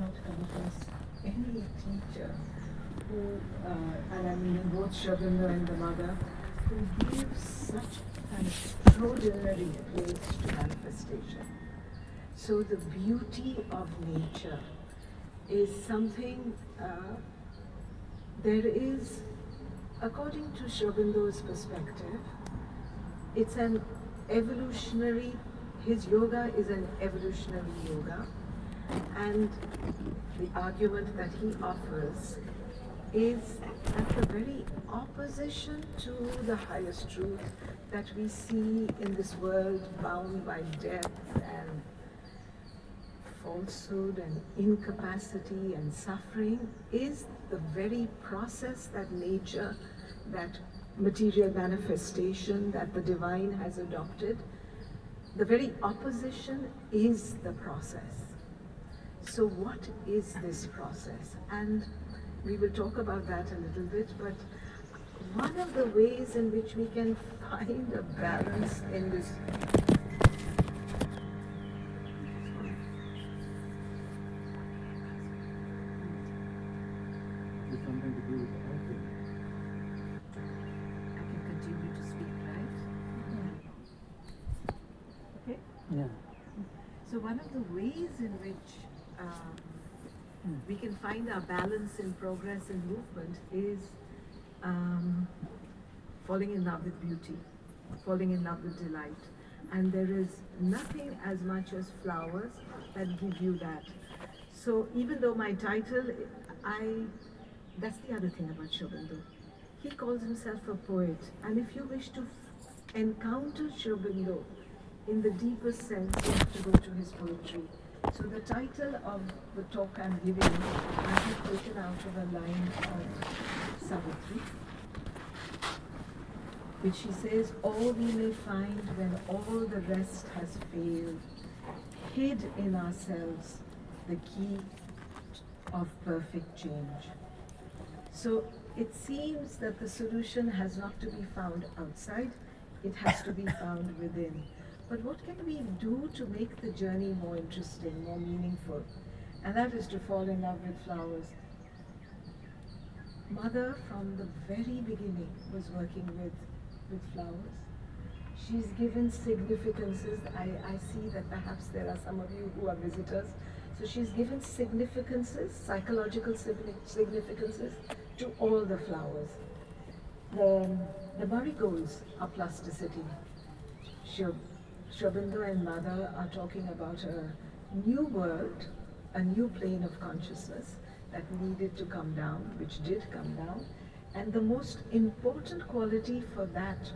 not come across any teacher who, and I mean both Shabinda and the mother, who gives such an extraordinary place to manifestation. So the beauty of nature is something, there is, according to Shabindo's perspective, it's an evolutionary, his yoga is an evolutionary yoga, and the argument that he offers is at the very opposition to the highest truth that we see in this world bound by death and falsehood and incapacity and suffering, is the very process that nature, that material manifestation that the divine has adopted. The very opposition is the process. So what is this process? And we will talk about that a little bit, but one of the ways in which we can find a balance in this something to do with everything. I can continue to speak, right? Okay? Yeah. So one of the ways in which we can find our balance in progress and movement is falling in love with beauty, falling in love with delight. And there is nothing as much as flowers that give you that. So even though my title, that's the other thing about Shobindo. He calls himself a poet. And if you wish to encounter Shobindo in the deepest sense, you have to go to his poetry. So the title of the talk I'm giving, I have taken out of a line of Savitri, which she says, all we may find when all the rest has failed, hid in ourselves the key of perfect change. So it seems that the solution has not to be found outside, it has to be found within. But what can we do to make the journey more interesting, more meaningful? And that is to fall in love with flowers. Mother, from the very beginning, was working with flowers. She's given significances. I see that perhaps there are some of you who are visitors. So she's given significances, psychological significances, to all the flowers. The marigolds are plasticity. Shobindo and Mother are talking about a new world, a new plane of consciousness that needed to come down, which did come down. And the most important quality for that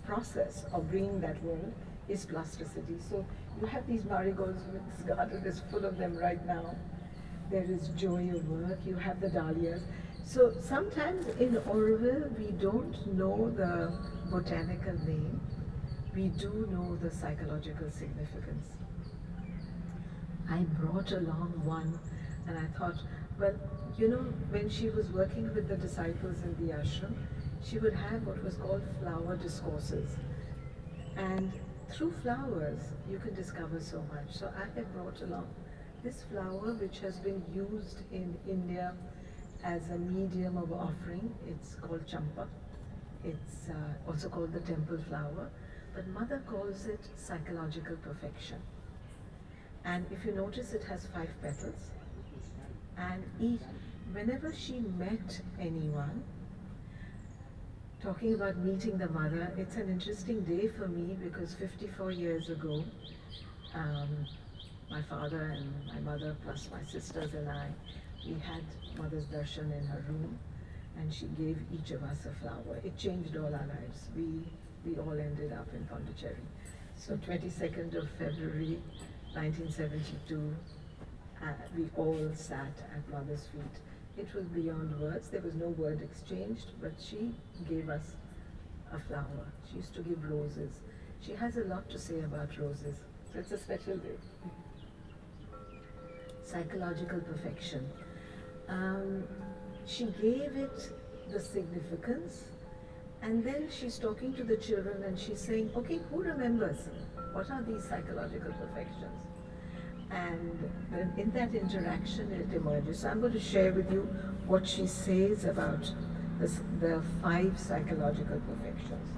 process of bringing that world is plasticity. So you have these marigolds, this garden is full of them right now. There is joy of work, you have the dahlias. So sometimes in Auroville, we don't know the botanical name, we do know the psychological significance. I brought along one and I thought, well, you know, when she was working with the disciples in the ashram, she would have what was called flower discourses. And through flowers, you can discover so much. So I have brought along this flower, which has been used in India as a medium of offering. It's called champa. It's also called the temple flower. But Mother calls it psychological perfection. And if you notice, it has 5 petals. And whenever she met anyone, talking about meeting the mother, it's an interesting day for me because 54 years ago, my father and my mother plus my sisters and I, we had Mother's darshan in her room and she gave each of us a flower. It changed all our lives. We all ended up in Pondicherry. So 22nd of February 1972, we all sat at Mother's feet. It was beyond words. There was no word exchanged, but she gave us a flower. She used to give roses. She has a lot to say about roses. So it's a special day. Psychological perfection. She gave it the significance, and then she's talking to the children and she's saying, okay, who remembers? What are these psychological perfections? And then in that interaction it emerges. So I'm going to share with you what she says about the 5 psychological perfections.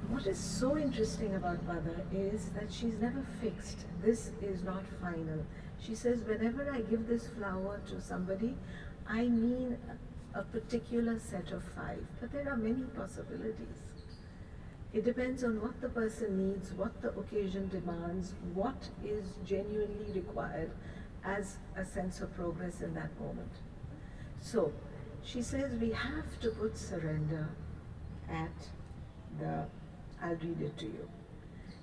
What is so interesting about Mother is that she's never fixed. This is not final. She says, whenever I give this flower to somebody, I mean a particular set of 5. But there are many possibilities. It depends on what the person needs, what the occasion demands, what is genuinely required as a sense of progress in that moment. So, she says we have to put surrender at the, I'll read it to you.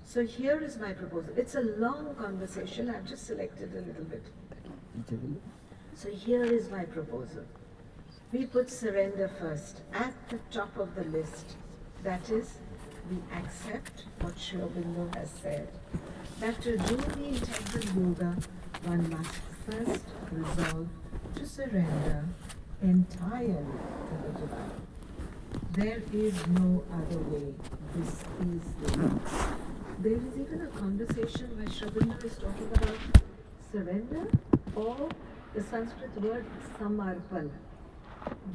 So here is my proposal. It's a long conversation, I've just selected a little bit. So here is my proposal. We put surrender first, at the top of the list. That is, we accept what Sri Aurobindo has said, that to do the integral yoga, one must first resolve to surrender entirely to the divine. There is no other way. This is the way. There is even a conversation where Sri Aurobindo is talking about surrender, or the Sanskrit word samarpan,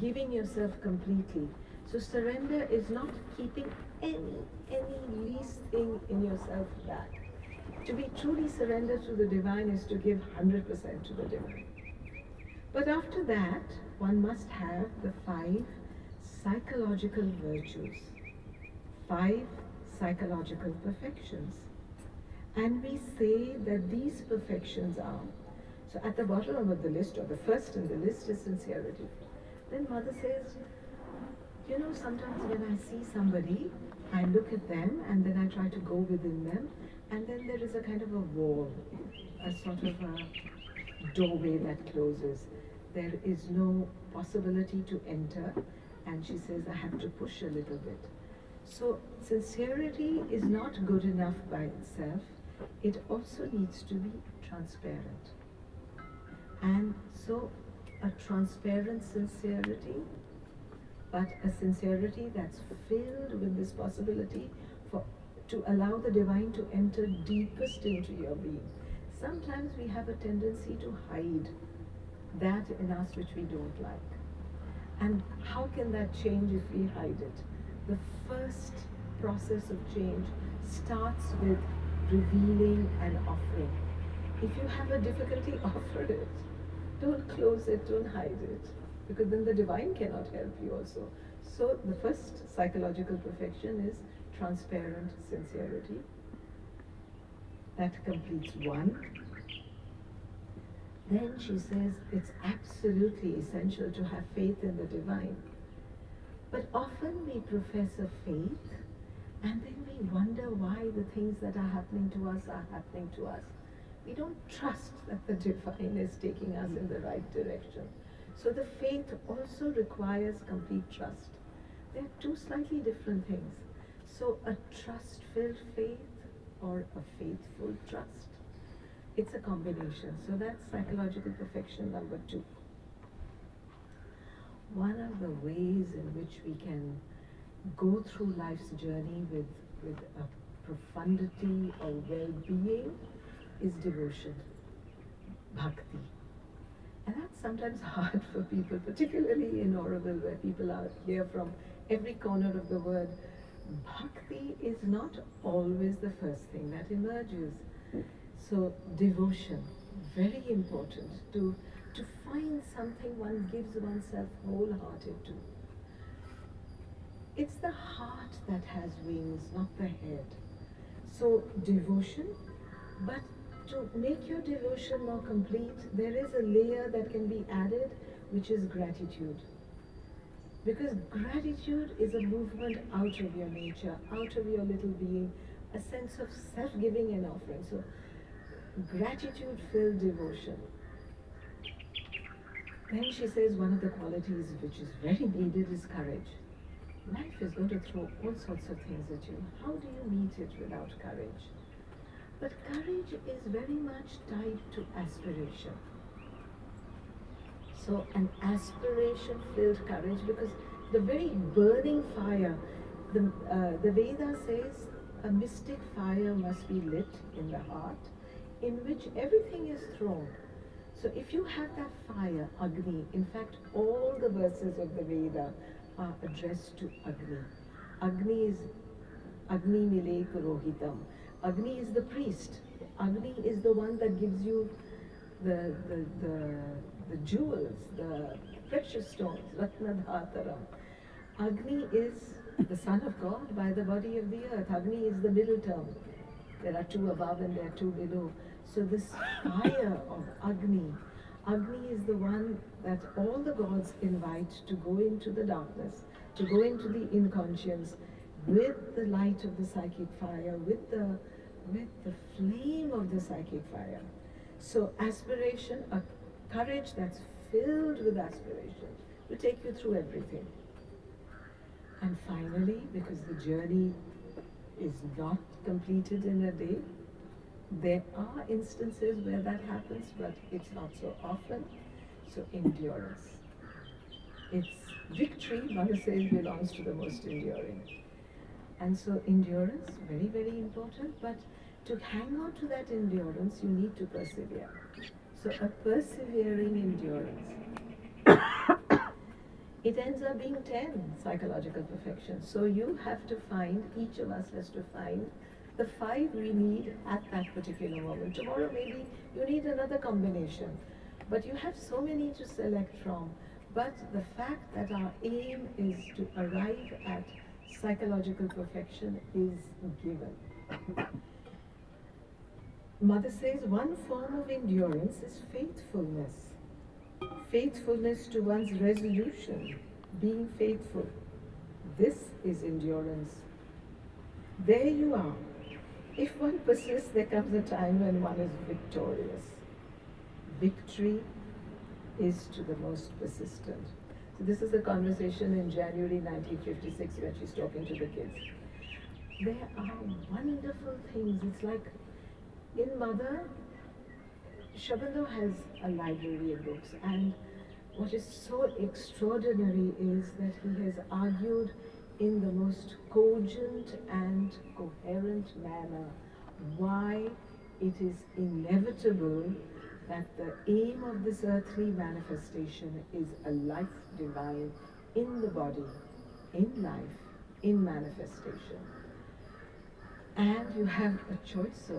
giving yourself completely. So surrender is not keeping any least thing in yourself back. To be truly surrendered to the divine is to give 100% to the divine. But after that, one must have the 5 psychological virtues, 5 psychological perfections. And we say that these perfections are, so at the bottom of the list, or the first in the list, is sincerity. Then Mother says, you know, sometimes when I see somebody, I look at them and then I try to go within them, and then there is a kind of a wall, a sort of a doorway that closes. There is no possibility to enter, and she says I have to push a little bit. So sincerity is not good enough by itself. It also needs to be transparent. And so a transparent sincerity, but a sincerity that's filled with this possibility to allow the divine to enter deepest into your being. Sometimes we have a tendency to hide that in us which we don't like. And how can that change if we hide it? The first process of change starts with revealing and offering. If you have a difficulty, offer it. Don't close it, don't hide it, because then the divine cannot help you also. So the first psychological perfection is transparent sincerity. That completes 1. Then she says it's absolutely essential to have faith in the divine. But often we profess a faith and then we wonder why the things that are happening to us are happening to us. We don't trust that the divine is taking us in the right direction. So the faith also requires complete trust. They are 2 slightly different things. So a trust-filled faith or a faithful trust, it's a combination. So that's psychological perfection number 2. One of the ways in which we can go through life's journey with a profundity or well-being is devotion, bhakti. And that's sometimes hard for people, particularly in Auroville, where people are here from every corner of the world. Bhakti is not always the first thing that emerges. So devotion, very important, to find something one gives oneself wholehearted to. It's the heart that has wings, not the head. So devotion, but to make your devotion more complete, there is a layer that can be added, which is gratitude. Because gratitude is a movement out of your nature, out of your little being, a sense of self-giving and offering. So gratitude-filled devotion. Then she says one of the qualities which is very needed is courage. Life is going to throw all sorts of things at you. How do you meet it without courage? But courage is very much tied to aspiration. So an aspiration-filled courage, because the very burning fire, the Veda says a mystic fire must be lit in the heart in which everything is thrown. So if you have that fire, Agni, in fact, all the verses of the Veda are addressed to Agni. Agni is Agni Mile Purohitam. Agni is the priest. Agni is the one that gives you the, the, the, the jewels, the precious stones, Ratnadhataram. Agni is the son of God by the body of the earth. Agni is the middle term. There are two above and there are two below. So this fire of Agni, Agni is the one that all the gods invite to go into the darkness, to go into the inconscience with the light of the psychic fire, with the flame of the psychic fire. So aspiration, a courage that's filled with aspiration, will take you through everything. And finally, because the journey is not completed in a day, there are instances where that happens, but it's not so often. So endurance. It's victory, Mother says, belongs to the most enduring. And so endurance, very, very important, but to hang on to that endurance, you need to persevere. So a persevering endurance. It ends up being 10 psychological perfections. So you have to find, each of us has to find the 5 we need at that particular moment. Tomorrow maybe you need another combination, but you have so many to select from. But the fact that our aim is to arrive at psychological perfection is given. Mother says one form of endurance is faithfulness. Faithfulness to one's resolution, being faithful. This is endurance. There you are. If one persists, there comes a time when one is victorious. Victory is to the most persistent. So this is a conversation in January 1956 when she's talking to the kids. There are wonderful things. It's like in Mother, Shabando has a library of books, and what is so extraordinary is that he has argued in the most cogent and coherent manner why it is inevitable that the aim of this earthly manifestation is a life divine in the body, in life, in manifestation. And you have a choice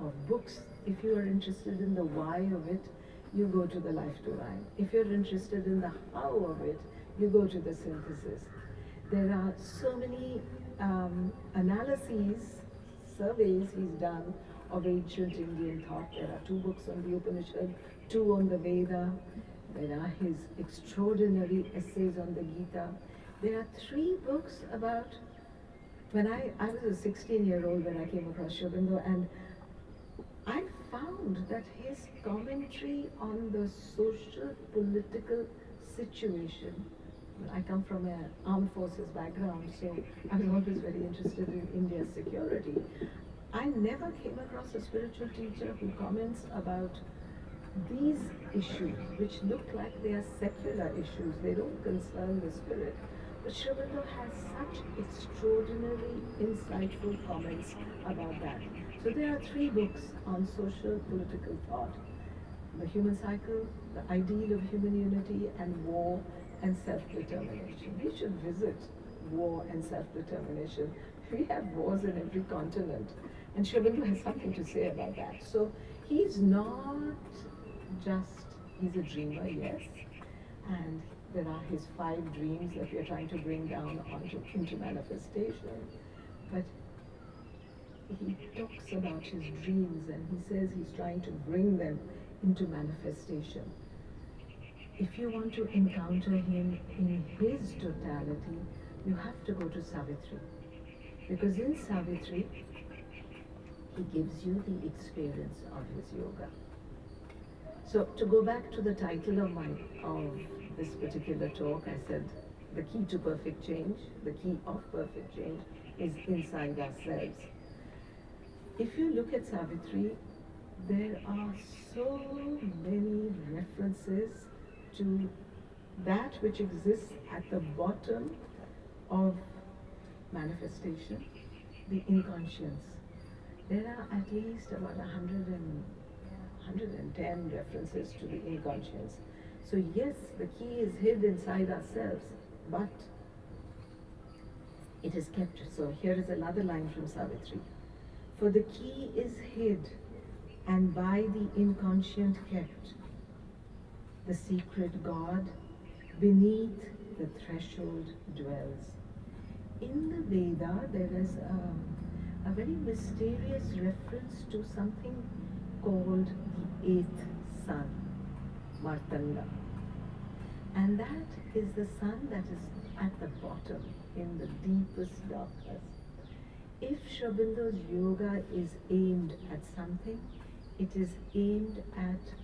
of books. If you are interested in the why of it, you go to the life divine. If you're interested in the how of it, you go to the synthesis. There are so many analyses, surveys he's done of ancient Indian thought. There are 2 books on the Upanishad, 2 on the Veda. There are his extraordinary essays on the Gita. There are 3 books about, when I was a 16-year-old when I came across Shabando, and I found that his commentary on the social, political situation, I come from an armed forces background, so I was always very interested in India's security. I never came across a spiritual teacher who comments about these issues, which look like they are secular issues. They don't concern the spirit. But Shabando has such extraordinary, insightful comments about that. So there are 3 books on social, political thought. The Human Cycle, The Ideal of Human Unity, and War and Self-Determination. We should visit war and self-determination. We have wars in every continent. And Shabando has something to say about that. So he's not just, he's a dreamer, yes. And there are his 5 dreams that we are trying to bring down into manifestation. But he talks about his dreams and he says he's trying to bring them into manifestation. If you want to encounter him in his totality, you have to go to Savitri. Because in Savitri, he gives you the experience of his yoga. So to go back to the title of this particular talk, I said the key to perfect change, the key of perfect change is inside ourselves. If you look at Savitri, there are so many references to that which exists at the bottom of manifestation, the inconscience. There are at least about 110 references to the A conscience. So yes, the key is hid inside ourselves, but it is kept. So here is another line from Savitri. For the key is hid and by the inconscient kept. The secret God beneath the threshold dwells. In the Veda, there is a very mysterious reference to something called the eighth sun, Martanda. And that is the sun that is at the bottom, in the deepest darkness. If Sri Aurobindo's yoga is aimed at something, it is aimed at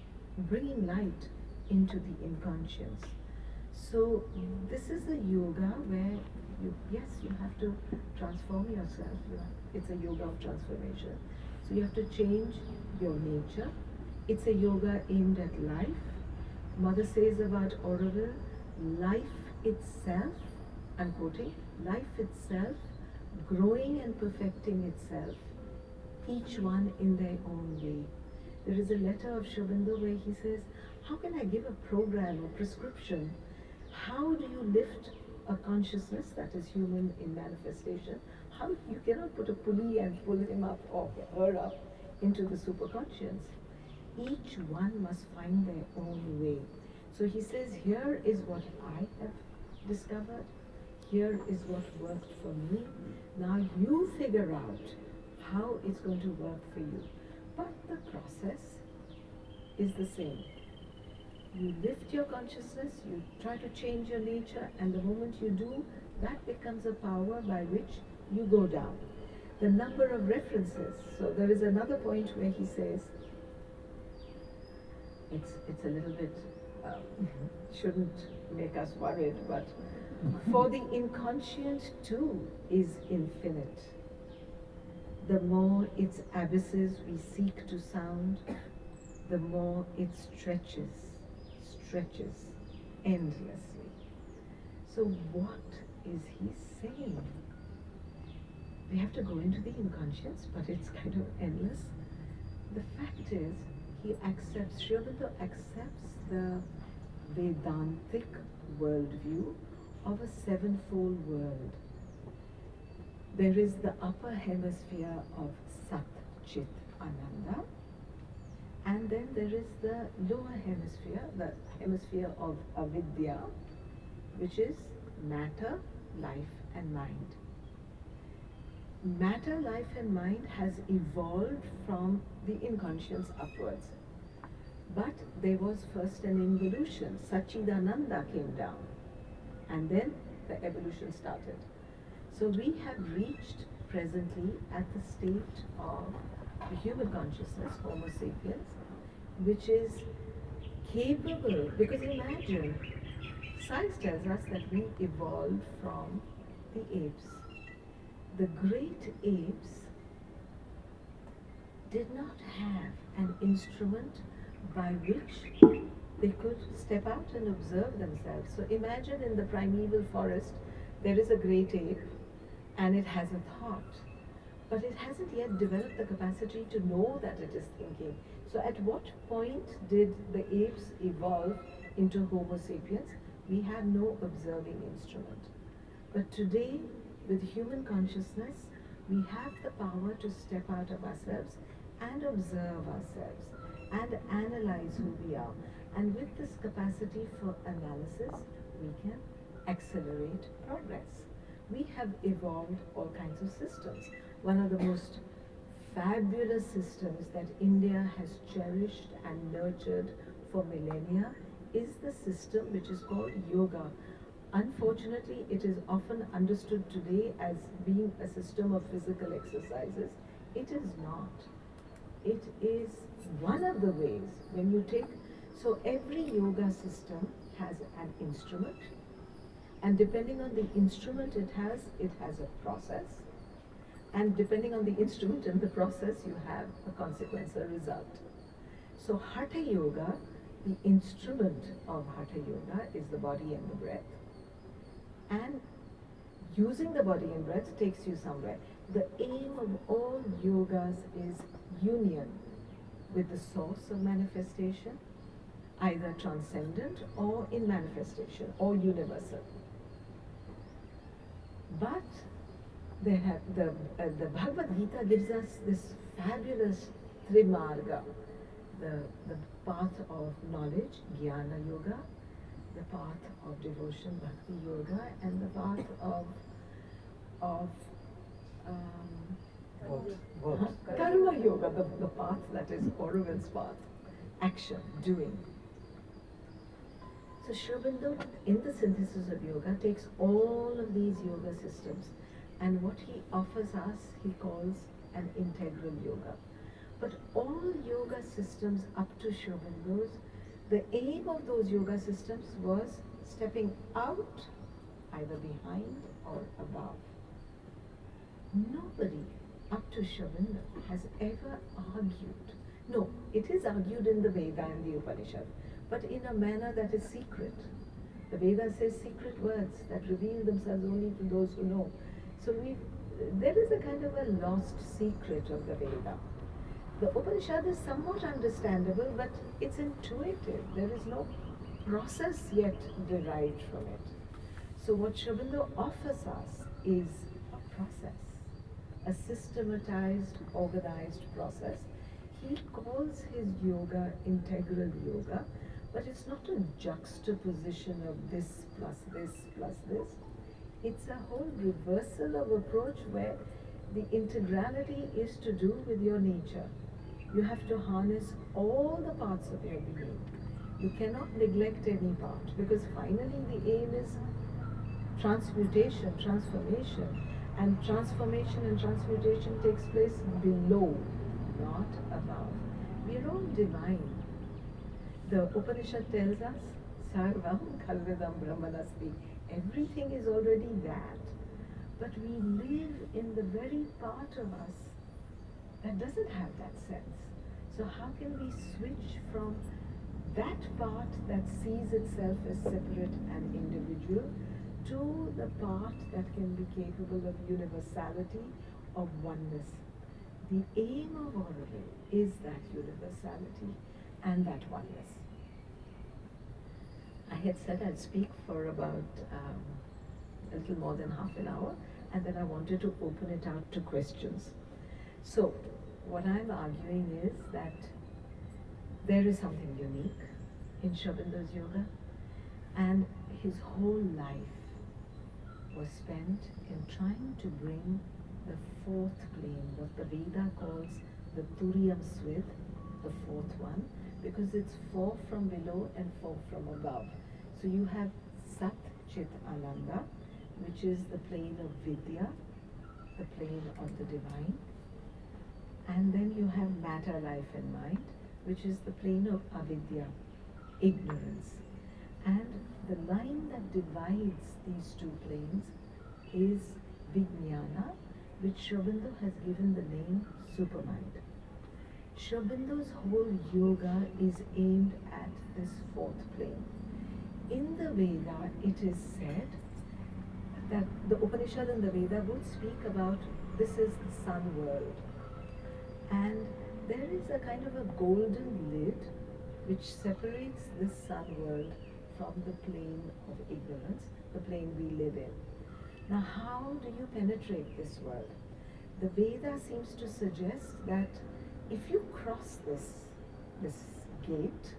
bringing light into the inconscious. So this is a yoga where you have to transform yourself. It's a yoga of transformation. So you have to change your nature. It's a yoga aimed at life. Mother says about Auroville, life itself, I'm quoting, life itself, growing and perfecting itself, each one in their own way. There is a letter of Sri Aurobindo where he says, how can I give a program or prescription? How do you lift a consciousness that is human in manifestation? How you cannot put a pulley and pull him up or her up into the superconscious. Each one must find their own way. So he says, here is what I have discovered. Here is what worked for me. Now you figure out how it's going to work for you. But the process is the same. You lift your consciousness, you try to change your nature, and the moment you do, that becomes a power by which you go down. The number of references. So there is another point where he says, it's a little bit, shouldn't make us worried, but for the inconscient too is infinite. The more its abysses we seek to sound, the more it stretches endlessly. So what is he saying? We have to go into the inconscious, but it's kind of endless. The fact is, he accepts, Sri Aurobindo accepts the Vedantic worldview of a sevenfold world. There is the upper hemisphere of Sat Chit Ananda, and then there is the lower hemisphere, the hemisphere of Avidya, which is matter, life and mind. Matter, life and mind has evolved from the inconscious upwards. But there was first an involution. Sachidananda came down, and then the evolution started. So we have reached presently at the state of the human consciousness, Homo sapiens, which is capable, because imagine, science tells us that we evolved from the apes. The great apes did not have an instrument by which they could step out and observe themselves. So imagine in the primeval forest, there is a great ape and it has a thought, but it hasn't yet developed the capacity to know that it is thinking. So at what point did the apes evolve into Homo sapiens? We have no observing instrument. But today, with human consciousness, we have the power to step out of ourselves and observe ourselves and analyze who we are. And with this capacity for analysis, we can accelerate progress. We have evolved all kinds of systems. One of the most fabulous systems that India has cherished and nurtured for millennia is the system which is called yoga. Unfortunately, it is often understood today as being a system of physical exercises. It is not. It is one of the ways when you take, so every yoga system has an instrument, and depending on the instrument it has a process, and depending on the instrument and the process you have a consequence, a result. So Hatha Yoga, the instrument of Hatha Yoga is the body and the breath. And using the body and breath takes you somewhere. The aim of all yogas is union with the source of manifestation, either transcendent or in manifestation or universal. But the Bhagavad Gita gives us this fabulous trimarga, the path of knowledge, jnana yoga, the path of devotion, bhakti yoga, and the path of karma yoga, the path that is Auroville's path, action, doing. So Sri Aurobindo, in the synthesis of yoga, takes all of these yoga systems, and what he offers us, he calls an integral yoga. But all yoga systems up to Sri Aurobindo's, the aim of those yoga systems was stepping out, either behind or above. Nobody up to Sri Aurobindo has ever argued. No, it is argued in the Veda and the Upanishad, but in a manner that is secret. The Veda says secret words that reveal themselves only to those who know. So there is a kind of a lost secret of the Veda. The Upanishad is somewhat understandable, but it's intuitive. There is no process yet derived from it. So what Sri Aurobindo offers us is a process, a systematized, organized process. He calls his yoga integral yoga, but it's not a juxtaposition of this plus this plus this. It's a whole reversal of approach where the integrality is to do with your nature. You have to harness all the parts of your being. You cannot neglect any part, because finally the aim is transmutation, transformation. And transmutation takes place below, not above. We are all divine. The Upanishad tells us, Sarvam Khalvidam Brahmanasti. Everything is already that. But we live in the very part of us that doesn't have that sense. So how can we switch from that part that sees itself as separate and individual to the part that can be capable of universality, of oneness? The aim of Auroville is that universality and that oneness. I had said I'd speak for about a little more than half an hour, and then I wanted to open it out to questions. So, what I'm arguing is that there is something unique in Sri Aurobindo's yoga, and his whole life was spent in trying to bring the fourth plane, what the Veda calls the Turiyam Swith, the fourth one, because it's four from below and four from above. So you have Sat Chit Ananda, which is the plane of Vidya, the plane of the divine. And then you have matter, life and mind, which is the plane of Avidya, ignorance. And the line that divides these two planes is Vijnana, which Sri Aurobindo has given the name Supermind. Sri Aurobindo's whole yoga is aimed at this fourth plane. In the Veda, it is said that the Upanishad and the Veda both speak about this is the sun world. And there is a kind of a golden lid which separates this sun world from the plane of ignorance, the plane we live in. Now, how do you penetrate this world? The Veda seems to suggest that if you cross this gate,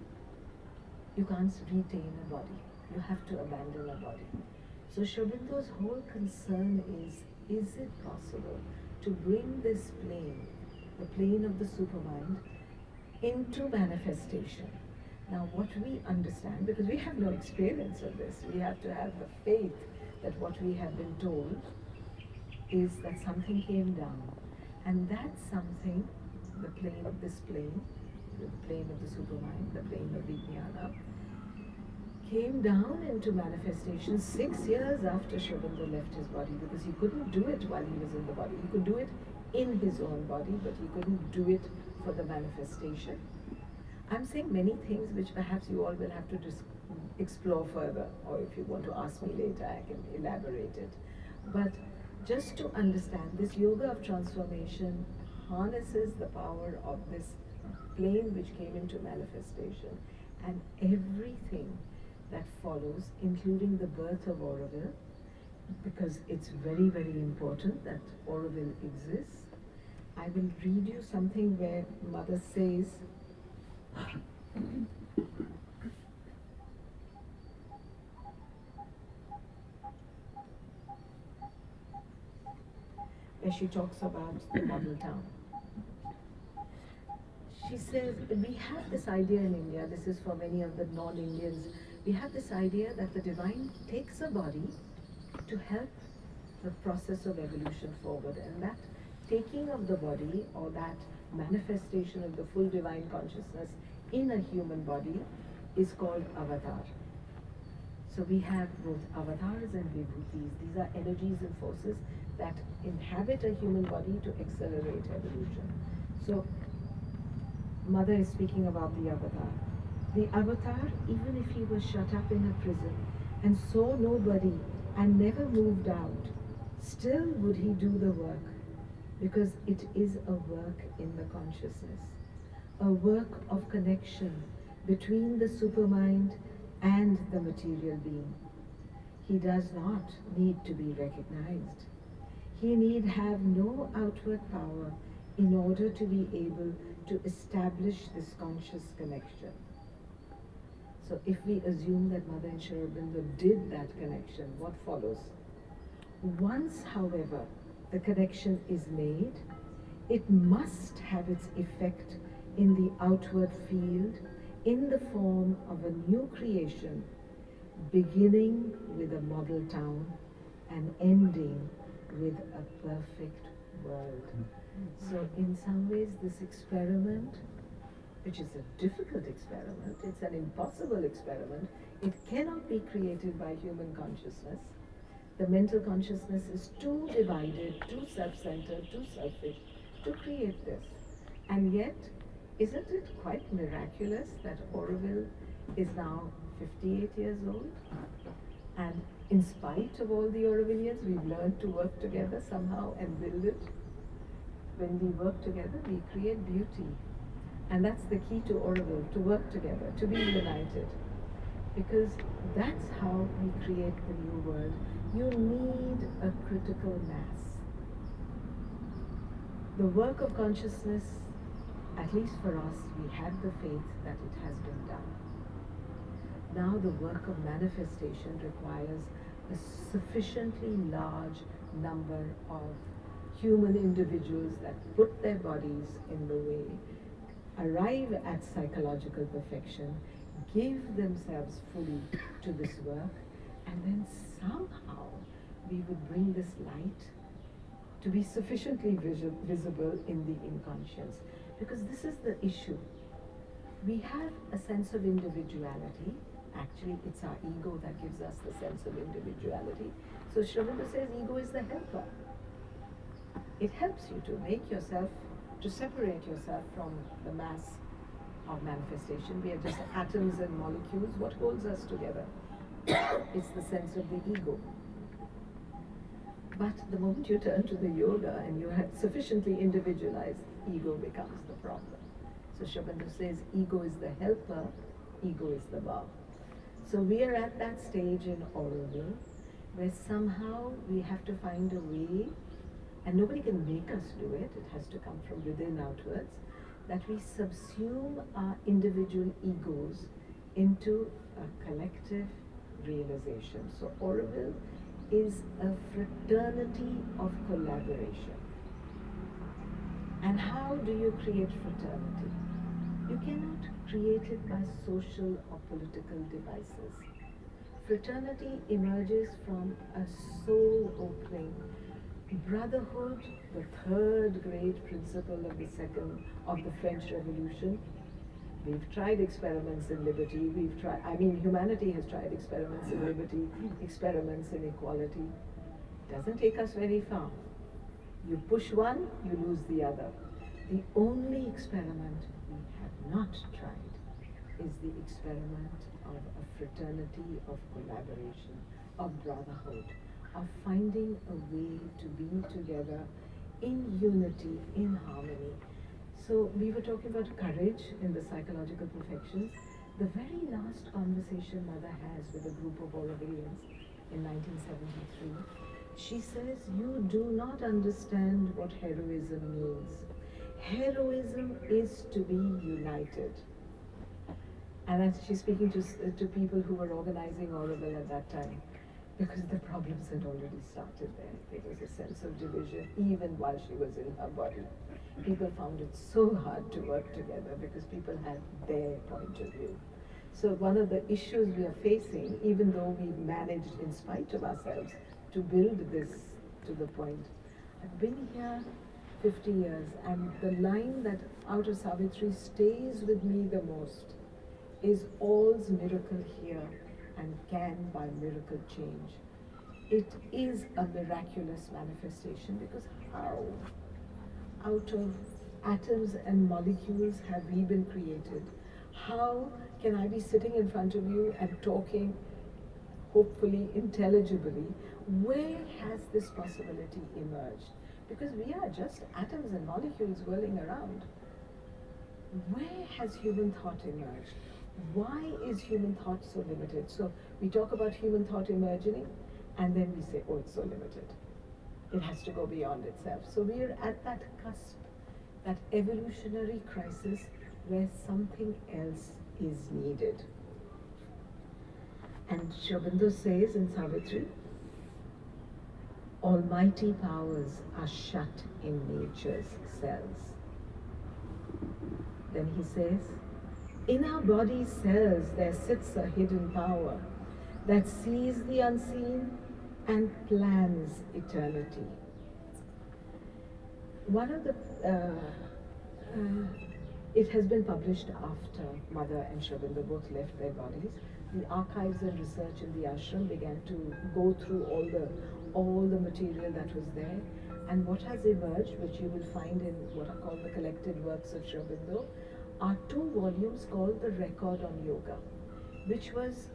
you can't retain a body. You have to abandon a body. So Sri Aurobindo's whole concern is it possible to bring this plane, the plane of the supermind, into manifestation? Now what we understand, because we have no experience of this, we have to have the faith that what we have been told is that something came down. And that something, the plane of this plane, the plane of the supermind, the plane of Vijnana, came down into manifestation 6 years after Sri Aurobindo left his body, because he couldn't do it while he was in the body. He could do it in his own body, but he couldn't do it for the manifestation. I'm saying many things which perhaps you all will have to explore further, or if you want to ask me later, I can elaborate it. But just to understand, this yoga of transformation harnesses the power of this plane which came into manifestation, and everything that follows, including the birth of Auroville, because it's very, very important that Auroville exists. I will read you something where Mother says, where she talks about the model town. She says, we have this idea in India, this is for many of the non-Indians, we have this idea that the divine takes a body to help the process of evolution forward, and that taking of the body, or that manifestation of the full divine consciousness in a human body, is called avatar. So we have both avatars and vibhutis. These are energies and forces that inhabit a human body to accelerate evolution. So Mother is speaking about the avatar. The avatar, even if he was shut up in a prison and saw nobody and never moved out, still would he do the work, because it is a work in the consciousness, a work of connection between the supermind and the material being. He does not need to be recognized. He need have no outward power in order to be able to establish this conscious connection. So if we assume that Mother and Sri Aurobindo did that connection, what follows? Once, however, the connection is made, it must have its effect in the outward field in the form of a new creation, beginning with a model town and ending with a perfect world. So in some ways this experiment, which is a difficult experiment, it's an impossible experiment, it cannot be created by human consciousness. The mental consciousness is too divided, too self-centered, too selfish to create this. And yet, isn't it quite miraculous that Auroville is now 58 years old? And in spite of all the Aurovillians, we've learned to work together somehow and build it. When we work together, we create beauty. And that's the key to Auroville, to work together, to be united. Because that's how we create the new world. You need a critical mass. The work of consciousness, at least for us, we have the faith that it has been done. Now the work of manifestation requires a sufficiently large number of human individuals that put their bodies in the way, arrive at psychological perfection, give themselves fully to this work, and then somehow we would bring this light to be sufficiently visible in the inconscious. Because this is the issue. We have a sense of individuality. Actually, it's our ego that gives us the sense of individuality. So Sri Aurobindo says ego is the helper. It helps you to make yourself, to separate yourself from the mass of manifestation. We are just atoms and molecules. What holds us together? It's the sense of the ego. But the moment you turn to the yoga and you have sufficiently individualized, ego becomes the problem. So Sri Aurobindo says ego is the helper, ego is the bow. So we are at that stage in Auroville where somehow we have to find a way, and nobody can make us do it, it has to come from within outwards, that we subsume our individual egos into a collective realization. So Auroville is a fraternity of collaboration. And how do you create fraternity? You cannot create it by social or political devices. Fraternity emerges from a soul opening. Brotherhood, the third great principle of the French Revolution. We've tried experiments in liberty, humanity has tried experiments in liberty, experiments in equality. Doesn't take us very far. You push one, you lose the other. The only experiment we have not tried is the experiment of a fraternity of collaboration, of brotherhood, of finding a way to be together in unity, in harmony. So we were talking about courage in the psychological perfections. The very last conversation Mother has with a group of Aurovilians in 1973, she says, "You do not understand what heroism means. Heroism is to be united." And as she's speaking to people who were organizing Auroville at that time, because the problems had already started there. There was a sense of division even while she was in her body. People found it so hard to work together because people had their point of view. So one of the issues we are facing, even though we managed in spite of ourselves to build this to the point, I've been here 50 years, and the line that out of Savitri stays with me the most is all's miracle here and can by miracle change. It is a miraculous manifestation, because how out of atoms and molecules have we been created? How can I be sitting in front of you and talking hopefully intelligibly? Where has this possibility emerged? Because we are just atoms and molecules whirling around. Where has human thought emerged? Why is human thought so limited? So we talk about human thought emerging, and then we say, oh, it's so limited. It has to go beyond itself. So we are at that cusp, that evolutionary crisis where something else is needed. And Sri Aurobindo says in Savitri, almighty powers are shut in nature's cells. Then he says, in our body cells there sits a hidden power that sees the unseen and plans eternity. One of the, it has been published after Mother and Sri Aurobindo both left their bodies. The archives and research in the ashram began to go through all the material that was there, and what has emerged, which you will find in what are called the collected works of Sri Aurobindo, are 2 volumes called the Record on Yoga, which was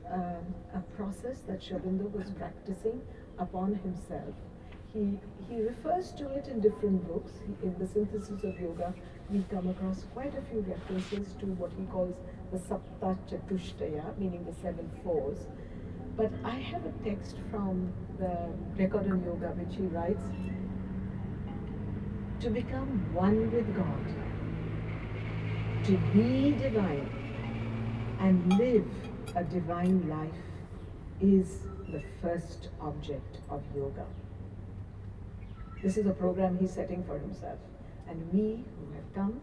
a process that Sri Aurobindo was practicing upon himself. He refers to it in different books. In the Synthesis of Yoga, we come across quite a few references to what he calls the Sapta Chatushtaya, meaning the 7 fours. But I have a text from the Record on Yoga, which he writes, to become one with God, to be divine and live a divine life is the first object of yoga. This is a program he's setting for himself. And we who have come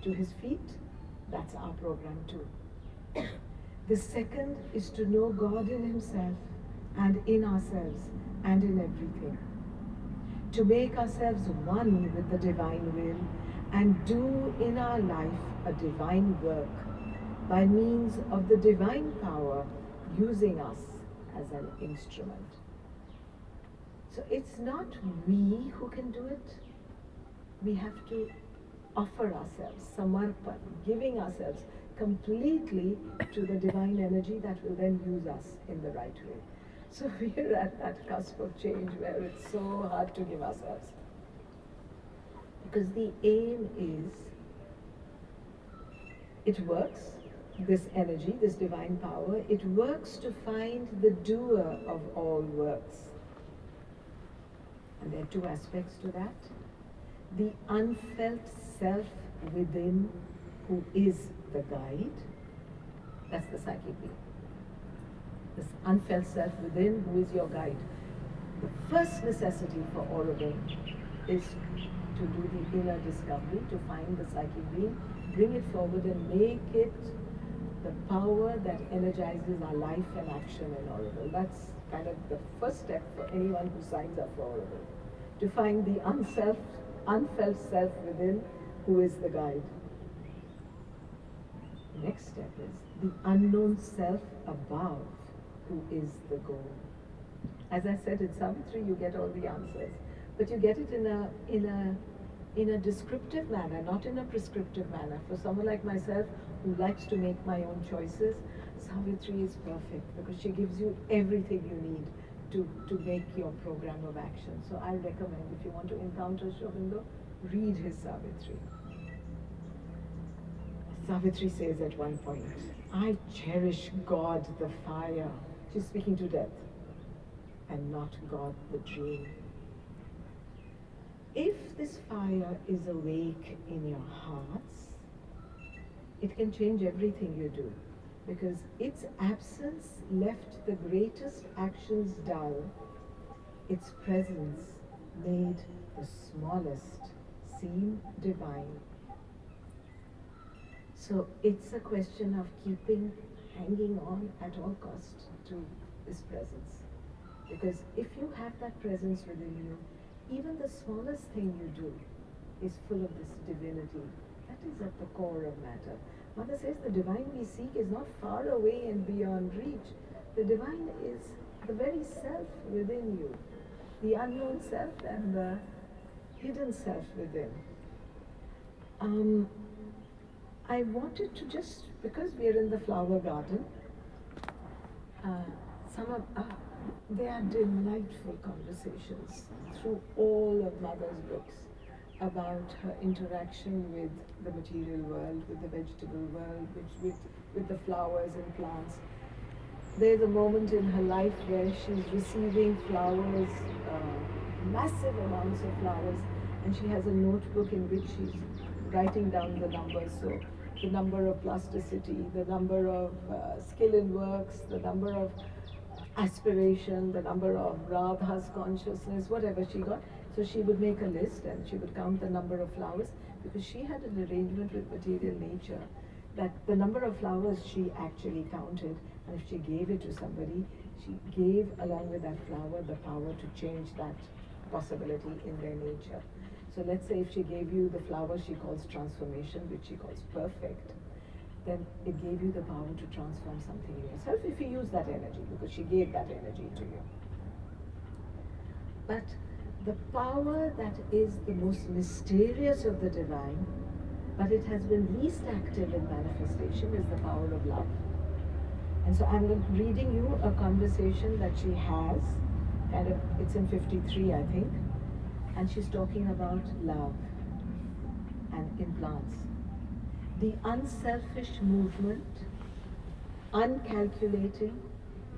to his feet, that's our program too. The second is to know God in himself and in ourselves and in everything. To make ourselves one with the divine will and do in our life a divine work by means of the divine power using us as an instrument. So it's not we who can do it. We have to offer ourselves, samarpan, giving ourselves completely to the divine energy that will then use us in the right way. So we're at that cusp of change where it's so hard to give ourselves. Because the aim is, it works, this energy, this divine power, it works to find the doer of all works. And there are 2 aspects to that. The unfelt self within, who is the guide, that's the psychic being. This unfelt self within, who is your guide. The first necessity for Auroville is to do the inner discovery, to find the psychic being, bring it forward and make it the power that energizes our life and action in Auroville. That's kind of the first step for anyone who signs up for Auroville. To find the unfelt self within, who is the guide. The next step is the unknown self above, who is the goal. As I said, in Savitri you get all the answers, but you get it in a descriptive manner, not in a prescriptive manner. For someone like myself who likes to make my own choices, Savitri is perfect because she gives you everything you need to make your program of action. So I recommend, if you want to encounter Sri Aurobindo, read his Savitri. Savitri says at one point, I cherish God the fire. She's speaking to death, and not God the dream. If this fire is awake in your hearts, it can change everything you do, because its absence left the greatest actions dull. Its presence made the smallest seem divine. So it's a question of hanging on at all cost to this presence. Because if you have that presence within you, even the smallest thing you do is full of this divinity. That is at the core of matter. Mother says the divine we seek is not far away and beyond reach. The divine is the very self within you, the unknown self and the hidden self within. I wanted to just, because we are in the flower garden, they are delightful conversations through all of Mother's books about her interaction with the material world, with the vegetable world, with the flowers and plants. There's a moment in her life where she's receiving flowers, massive amounts of flowers, and she has a notebook in which she's writing down the numbers. So the number of plasticity, the number of skill in works, the number of aspiration, the number of Radha's consciousness, whatever she got. So she would make a list and she would count the number of flowers, because she had an arrangement with material nature that the number of flowers she actually counted, and if she gave it to somebody, she gave along with that flower the power to change that possibility in their nature. So let's say if she gave you the flower she calls transformation, which she calls perfect, then it gave you the power to transform something in yourself if you use that energy, because she gave that energy to you. But the power that is the most mysterious of the divine, but it has been least active in manifestation, is the power of love. And so I'm reading you a conversation that she has, it's in 53, I think, and she's talking about love and implants. The unselfish movement, uncalculating,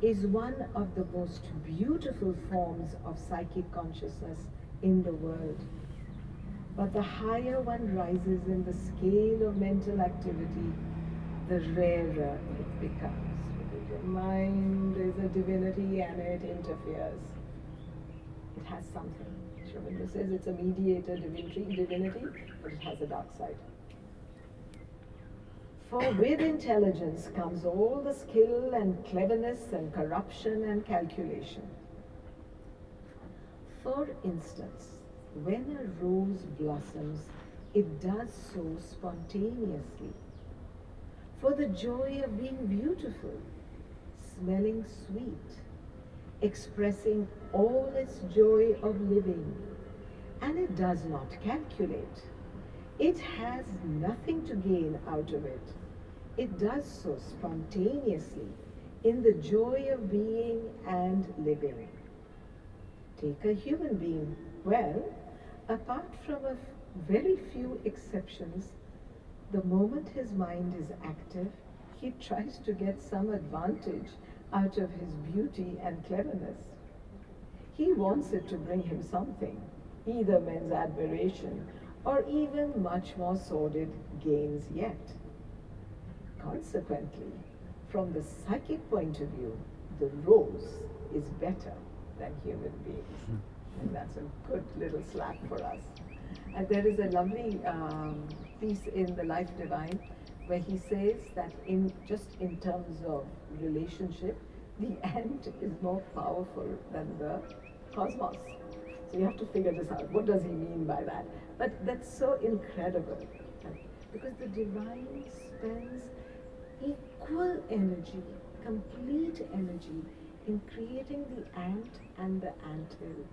is one of the most beautiful forms of psychic consciousness in the world. But the higher one rises in the scale of mental activity, the rarer it becomes. Because your mind is a divinity and it interferes. It has something. Sri Aurobindo says it's a mediator divinity, but it has a dark side. For with intelligence comes all the skill and cleverness and corruption and calculation. For instance, when a rose blossoms, it does so spontaneously, for the joy of being beautiful, smelling sweet, expressing all its joy of living, and it does not calculate. It has nothing to gain out of it. It does so spontaneously in the joy of being and living. Take a human being. Well, apart from a very few exceptions, the moment his mind is active, he tries to get some advantage out of his beauty and cleverness. He wants it to bring him something, either men's admiration or even much more sordid gains yet. Consequently, from the psychic point of view, the rose is better than human beings. And that's a good little slap for us. And there is a lovely piece in The Life Divine where he says that in terms of relationship, the ant is more powerful than the cosmos. So you have to figure this out. What does he mean by that? But that's so incredible, right? Because the divine spends equal energy, complete energy, in creating the ant and the anthill,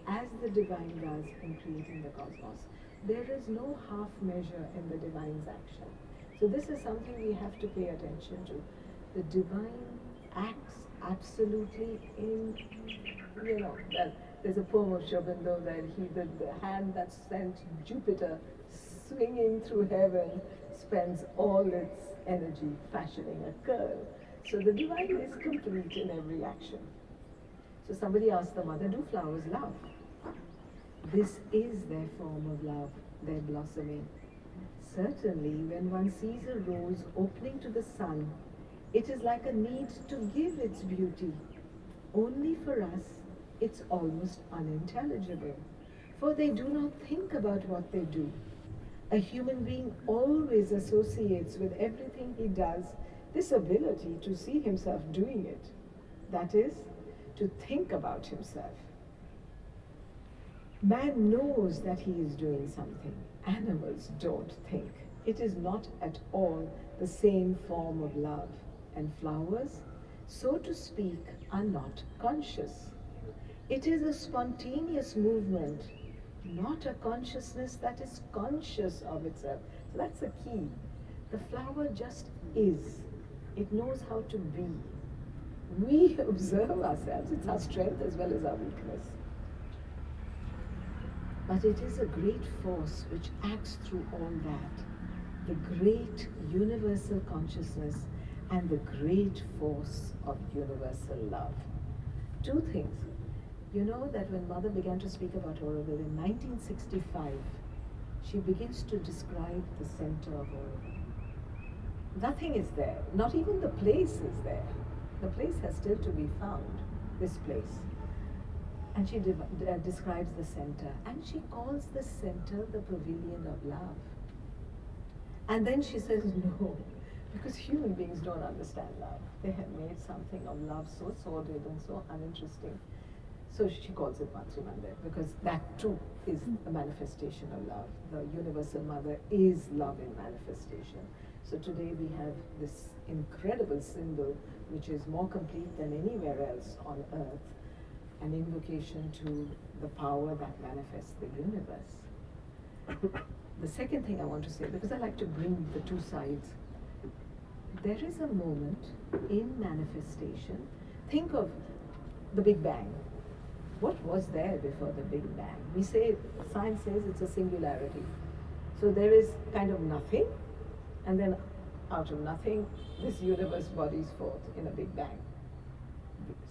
as the divine does in creating the cosmos. There is no half measure in the divine's action. So this is something we have to pay attention to. The divine acts absolutely in well, there's a poem of Shobindov where the hand that sent Jupiter swinging through heaven spends all its energy fashioning a curl. So the divine is complete in every action. So somebody asked the mother, do flowers love? This is their form of love, their blossoming. Certainly, when one sees a rose opening to the sun, it is like a need to give its beauty. Only for us, it's almost unintelligible, for they do not think about what they do. A human being always associates with everything he does this ability to see himself doing it. That is, to think about himself. Man knows that he is doing something. Animals don't think. It is not at all the same form of love. And flowers, so to speak, are not conscious. It is a spontaneous movement, not a consciousness that is conscious of itself. So that's the key. The flower just is. It knows how to be. We observe ourselves. It's our strength as well as our weakness. But it is a great force which acts through all that. The great universal consciousness and the great force of universal love. Two things. You know that when Mother began to speak about Auroville in 1965, she begins to describe the center of Auroville. Nothing is there. Not even the place is there. The place has still to be found, this place. And she describes the center. And she calls the center the pavilion of love. And then she says, no, because human beings don't understand love. They have made something of love so sordid and so uninteresting. So she calls it Matri Mandir, because that too is a manifestation of love. The Universal Mother is love in manifestation. So today we have this incredible symbol which is more complete than anywhere else on earth, an invocation to the power that manifests the universe. The second thing I want to say, because I like to bring the two sides, there is a moment in manifestation. Think of the Big Bang. What was there before the Big Bang? We say, science says it's a singularity. So there is kind of nothing, and then out of nothing, this universe bodies forth in a Big Bang.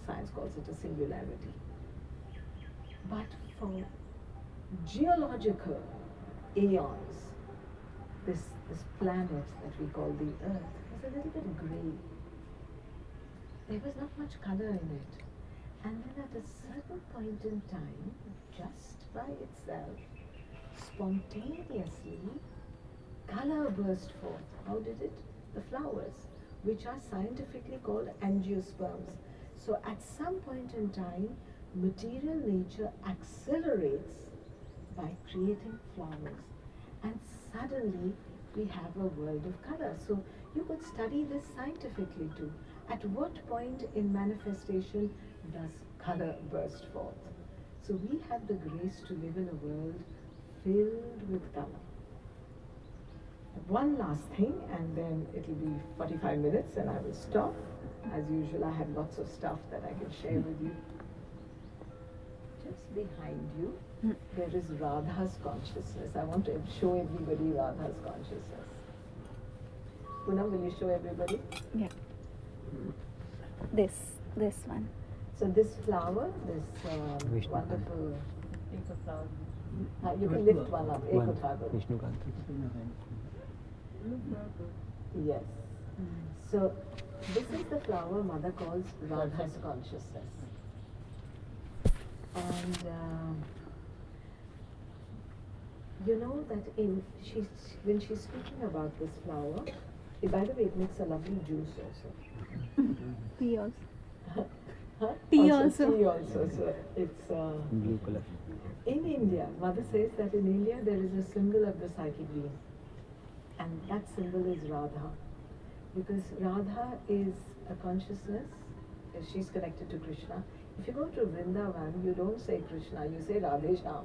Science calls it a singularity. But for geological eons, this planet that we call the Earth was a little bit grey. There was not much color in it. And then at a certain point in time, just by itself, spontaneously, color burst forth. How did it? The flowers, which are scientifically called angiosperms. So at some point in time, material nature accelerates by creating flowers. And suddenly, we have a world of color. So you could study this scientifically too. At what point in manifestation does color burst forth? So we have the grace to live in a world filled with color. One last thing, and then it'll be 45 minutes and I will stop. As usual, I have lots of stuff that I can share with you. Just behind you, there is Radha's consciousness. I want to show everybody Radha's consciousness. Poonam, will you show everybody? Yeah. This one. So this flower, this wonderful flower, you can lift one up, Ekothago. Yes. So this is the flower Mother calls Radha's consciousness. And you know that when she's speaking about this flower, by the way, it makes a lovely juice also. Tea also. Huh? Tea also. Tea also. So it's Blue color. in India. Mother says that in India there is a symbol of the psychic being, and that symbol is Radha, because Radha is a consciousness. She's connected to Krishna. If you go to Vrindavan, you don't say Krishna, you say Radhe Shyam.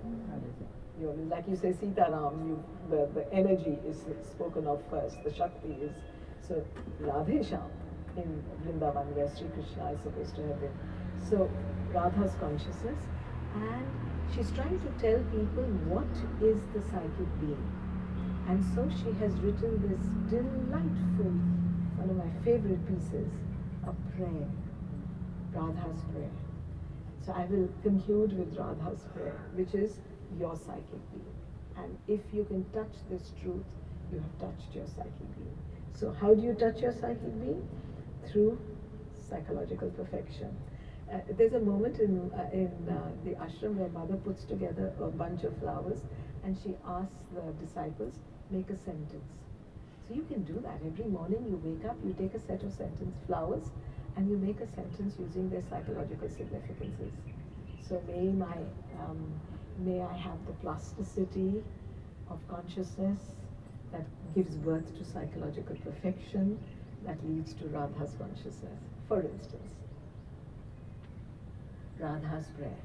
Like you say Sita Ram, the energy is spoken of first, the Shakti is. So Radhe Shyam in Vrindavan, where Sri Krishna is supposed to have been. So Radha's consciousness, and she's trying to tell people what is the psychic being. And so she has written this delightful, one of my favorite pieces, a prayer, Radha's prayer. So I will conclude with Radha's prayer, which is your psychic being. And if you can touch this truth, you have touched your psychic being. So how do you touch your psychic being? Through psychological perfection. There's a moment in the ashram where mother puts together a bunch of flowers and she asks the disciples, make a sentence. So you can do that. Every morning you wake up, you take a set of flowers, and you make a sentence using their psychological significances. So may I have the plasticity of consciousness that gives birth to psychological perfection that leads to Radha's consciousness. For instance, Radha's prayer.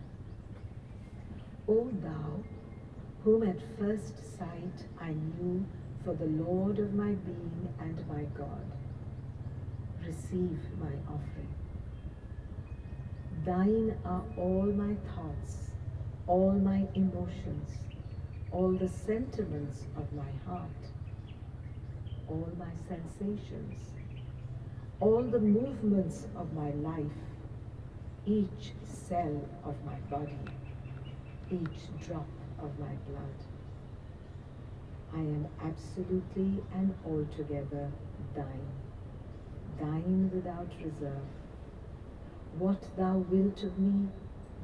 O thou, whom at first sight I knew for the Lord of my being and my God, receive my offering. Thine are all my thoughts, all my emotions, all the sentiments of my heart, all my sensations, all the movements of my life, each cell of my body, each drop of my blood. I am absolutely and altogether thine, thine without reserve. What thou wilt of me,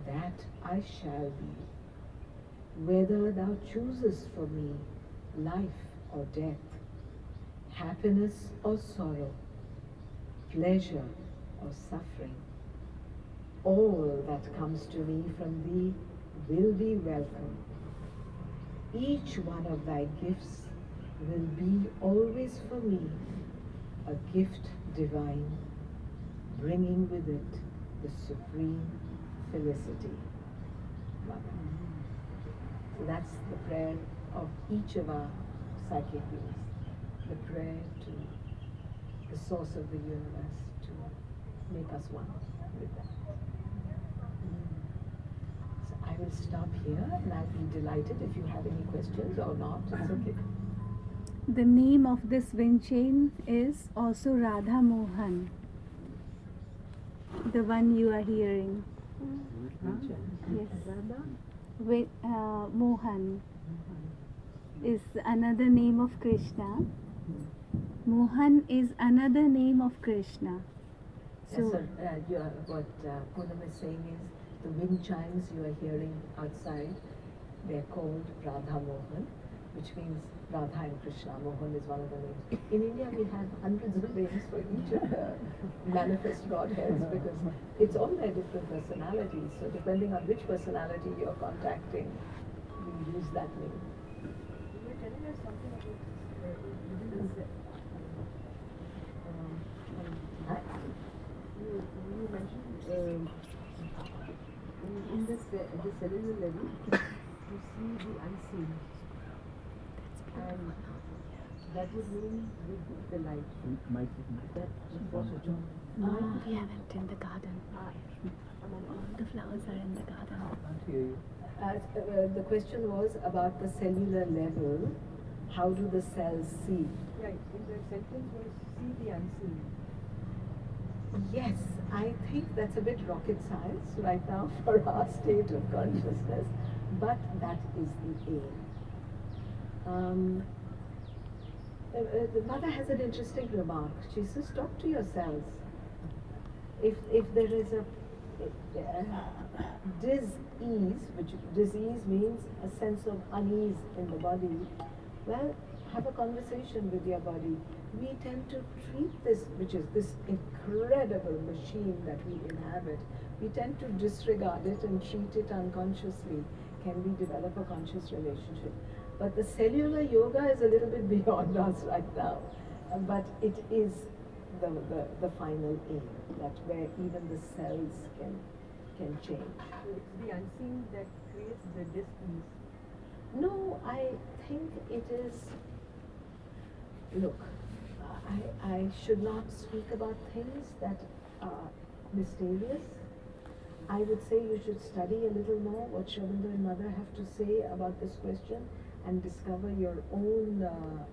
that I shall be. Whether thou choosest for me life or death, happiness or sorrow, pleasure or suffering, all that comes to me from thee will be welcome. Each one of thy gifts will be always for me a gift divine, bringing with it the supreme felicity. Mother. So that's the prayer of each of our psychic beings, the prayer to the source of the universe to make us one with that. So I will stop here, and I'll be delighted if you have any questions or not. It's okay. The name of this wind chain is also Radha Mohan, the one you are hearing. Yes. Mohan is another name of Krishna. Mohan is another name of Krishna. So, What Poonam is saying is the wind chimes you are hearing outside, they're called Radha Mohan, which means Radha and Krishna. Mohan is one of the names. In India, we have hundreds of names for each of the manifest Godheads because it's all their different personalities. So depending on which personality you're contacting, we use that name. You were telling us something about this. You mentioned in the cellular level, you see the unseen. And that would mean with the light. That was a job. no, we haven't in the garden. All the flowers are in the garden. Can't hear you. The question was about the cellular level. How do the cells see? Right. In the sentence was see the unseen. Yes, I think that's a bit rocket science right now for our state of consciousness, but that is the aim. The mother has an interesting remark. She says, talk to yourselves. If there is a dis-ease, which disease means a sense of unease in the body, well, have a conversation with your body. We tend to treat this, which is this incredible machine that we inhabit, we tend to disregard it and treat it unconsciously. Can we develop a conscious relationship? But the cellular yoga is a little bit beyond us right now. But it is the final aim, that where even the cells can change. So it's the unseen that creates the dis-ease. No, I think it is, look, I should not speak about things that are mysterious, I would say you should study a little more what Shravandu and Mother have to say about this question and discover your own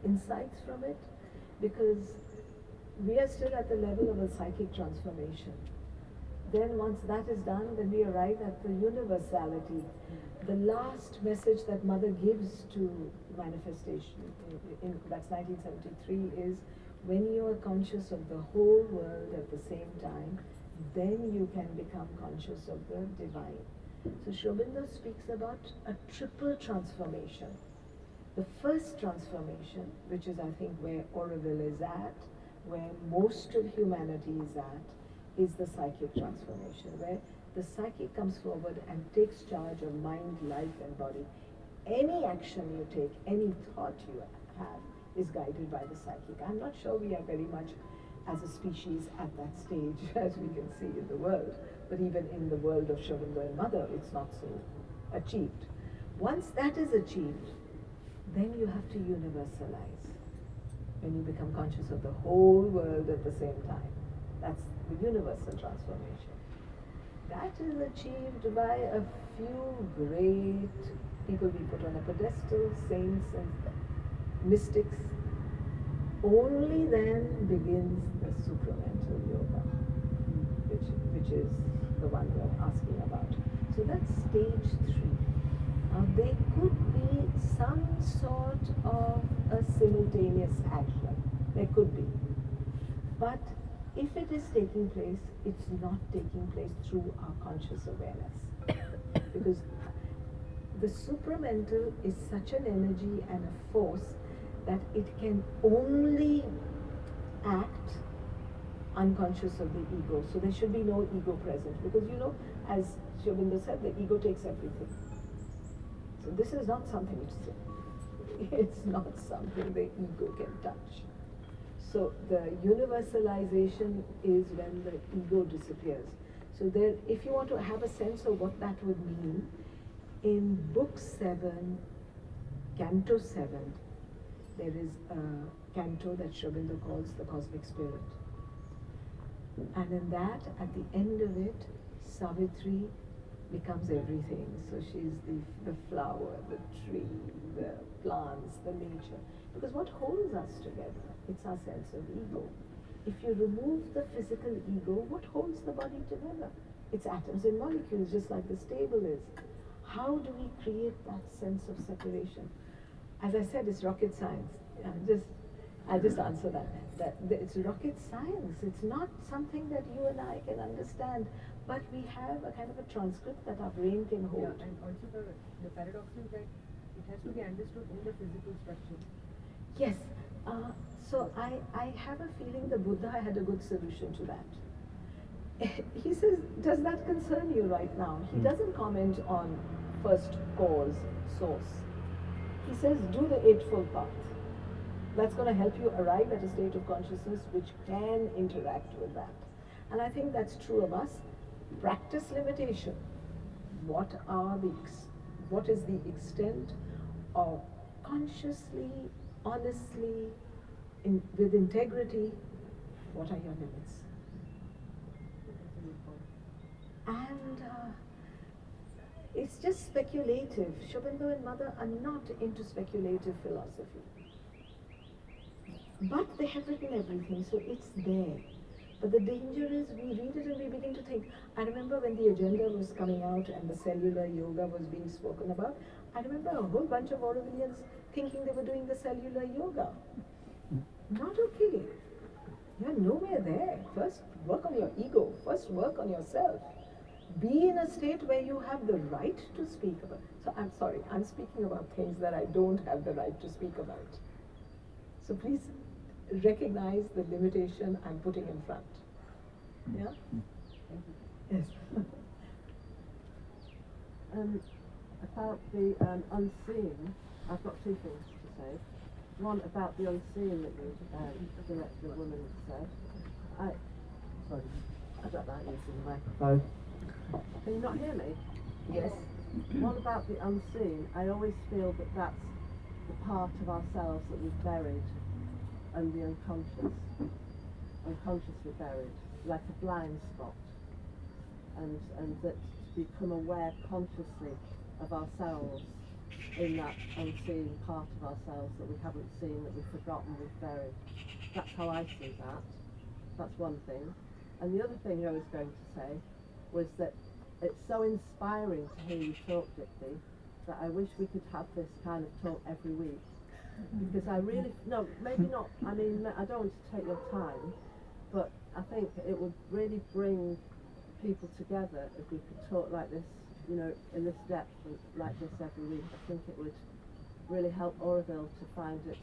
insights from it, because we are still at the level of a psychic transformation. Then once that is done, then we arrive at the universality. The last message that Mother gives to manifestation, that's 1973, is when you are conscious of the whole world at the same time, then you can become conscious of the divine. So Sri Aurobindo speaks about a triple transformation. The first transformation, which is I think where Auroville is at, where most of humanity is at, is the psychic transformation, where the psychic comes forward and takes charge of mind, life and body. Any action you take, any thought you have is guided by the psychic. I'm not sure we are very much as a species at that stage as we can see in the world, but even in the world of Sri Aurobindo and Mother, it's not so achieved. Once that is achieved, then you have to universalize. When you become conscious of the whole world at the same time. That's the universal transformation. That is achieved by a few great people we put on a pedestal, saints and mystics. Only then begins the supramental yoga, which is the one you're asking about. So that's stage 3. Now there could be some sort of a simultaneous action. There could be. But if it is taking place, it's not taking place through our conscious awareness. Because the supramental is such an energy and a force that it can only act unconscious of the ego. So there should be no ego present. Because as Sri Aurobindo said, the ego takes everything. So this is not something it's not something the ego can touch. So the universalization is when the ego disappears. So there, if you want to have a sense of what that would mean, in book 7, canto 7, there is a canto that Sri Aurobindo calls the Cosmic Spirit. And in that, at the end of it, Savitri becomes everything. So she's the flower, the tree, the plants, the nature. Because what holds us together? It's our sense of ego. If you remove the physical ego, what holds the body together? It's atoms and molecules, just like this table is. How do we create that sense of separation? As I said, it's rocket science. I just answer that it's rocket science. It's not something that you and I can understand, but we have a kind of a transcript that our brain can hold. Yeah, and also the paradox is that it has to be understood in the physical structure. Yes. So I have a feeling the Buddha had a good solution to that. He says, does that concern you right now? He doesn't comment on first cause, source. He says, do the Eightfold Path. That's going to help you arrive at a state of consciousness which can interact with that. And I think that's true of us. Practice limitation. What is the extent of consciously, honestly, with integrity, what are your limits? And it's just speculative. Sri Aurobindo and Mother are not into speculative philosophy. But they have written everything, so it's there. But the danger is we read it and we begin to think. I remember when the agenda was coming out and the cellular yoga was being spoken about, I remember a whole bunch of Aurovillians thinking they were doing the cellular yoga. Not okay. You're nowhere there. First work on your ego. First work on yourself. Be in a state where you have the right to speak about. So I'm sorry, I'm speaking about things that I don't have the right to speak about. So please recognize the limitation I'm putting in front. Yeah? Yes. About the unseen, I've got two things to say. One about the unseen that the woman said. Sorry, I don't like using the microphone. Can you not hear me? Yes. One about the unseen, I always feel that that's the part of ourselves that we've buried and the unconsciously buried, like a blind spot. and that to become aware consciously of ourselves in that unseen part of ourselves that we haven't seen, that we've forgotten, we've buried. That's how I see that. That's one thing. And the other thing I was going to say was that it's so inspiring to hear you talk, Dipti, that I wish we could have this kind of talk every week. Because I really, no, maybe not, I mean, I don't want to take your time, but I think it would really bring people together if we could talk like this, you know, in this depth and like this every week. I think it would really help Auroville to find its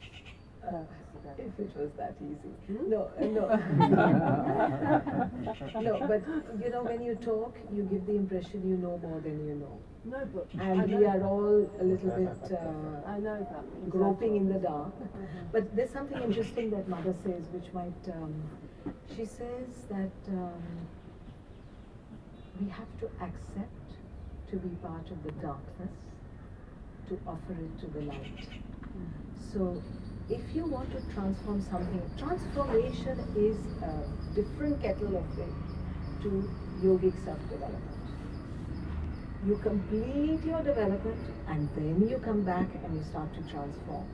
purpose again. If it was that easy. Hmm? No, no, but you know, when you talk, you give the impression you know more than you know. No, but And we are all a little bit I know that. groping in the dark. But there's something interesting that Mother says, which might, she says that we have to accept to be part of the darkness, to offer it to the light. So if you want to transform something, transformation is a different kettle of fish to yogic self-development. You complete your development and then you come back and you start to transform.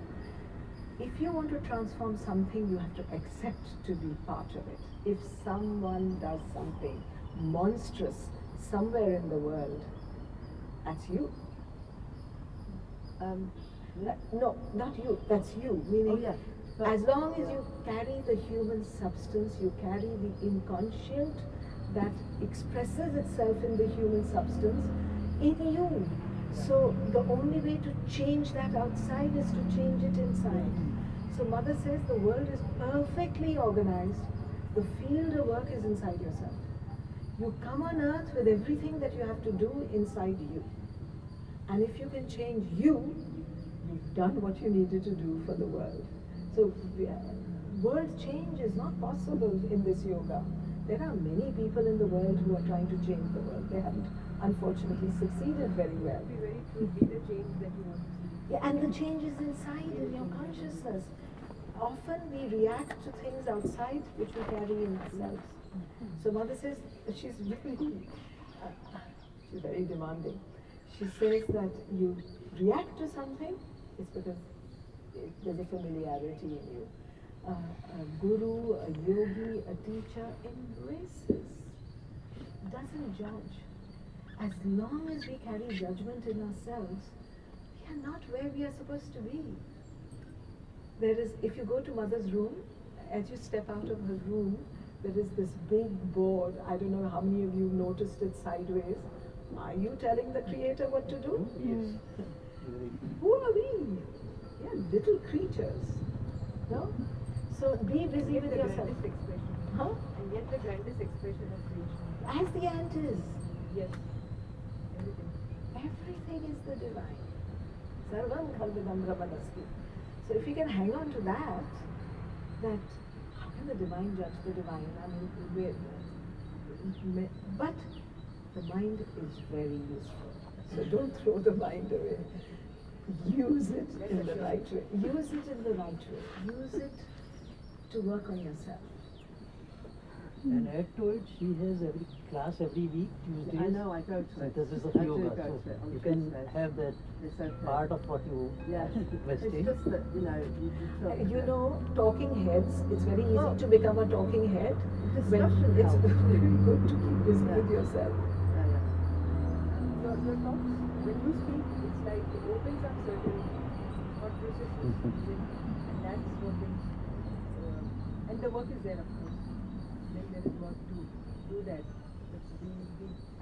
If you want to transform something, you have to accept to be part of it. If someone does something monstrous somewhere in the world, that's you. No, not you, that's you. Meaning, Oh, yeah. But as long as you carry the human substance, you carry the inconscient that expresses itself in the human substance in you. So the only way to change that outside is to change it inside. So Mother says the world is perfectly organized. The field of work is inside yourself. You come on earth with everything that you have to do inside you. And if you can change you, you've done what you needed to do for the world. So world change is not possible in this yoga. There are many people in the world who are trying to change the world. They haven't unfortunately succeeded very well. Be very true, be the change that you want to see. Yeah, and the change is inside in your consciousness. Often we react to things outside which we carry in ourselves. So Mother says she's very demanding. She says that you react to something, it's because there's a familiarity in you. A guru, a yogi, a teacher embraces, doesn't judge. As long as we carry judgment in ourselves, we are not where we are supposed to be. There is, if you go to Mother's room, as you step out of her room, there is this big board. I don't know how many of you noticed it sideways. Are you telling the Creator what to do? Yes. Who are we? We are little creatures. No? So be busy Yet with the yourself. grandest expression. Huh? And yet the grandest expression of creation. As the ant is. Yes. Everything. Everything is the divine. Sarvam khalvidam brahmanasti. So if you can hang on to that, how can the divine judge the divine? I mean, but the mind is very useful. So don't throw the mind away. Use it in the right way. Use it in the right way. Use it to work on yourself. And Ed told she has every class every week, Tuesdays. I know, I go to it. This is I of do yoga, go so to it on you can Tuesdays. have that It's okay. part of what you Yes. It's requesting. just that, you know, you talk. You know, talking heads, it's very easy Oh. to become a talking head. Discussion It's helps. very good to keep busy with Yeah. yourself. Your talks, when you speak, it's like it opens up certain thought processes within, and that's what brings, and the work is there, of course. Then there is work to do that. But the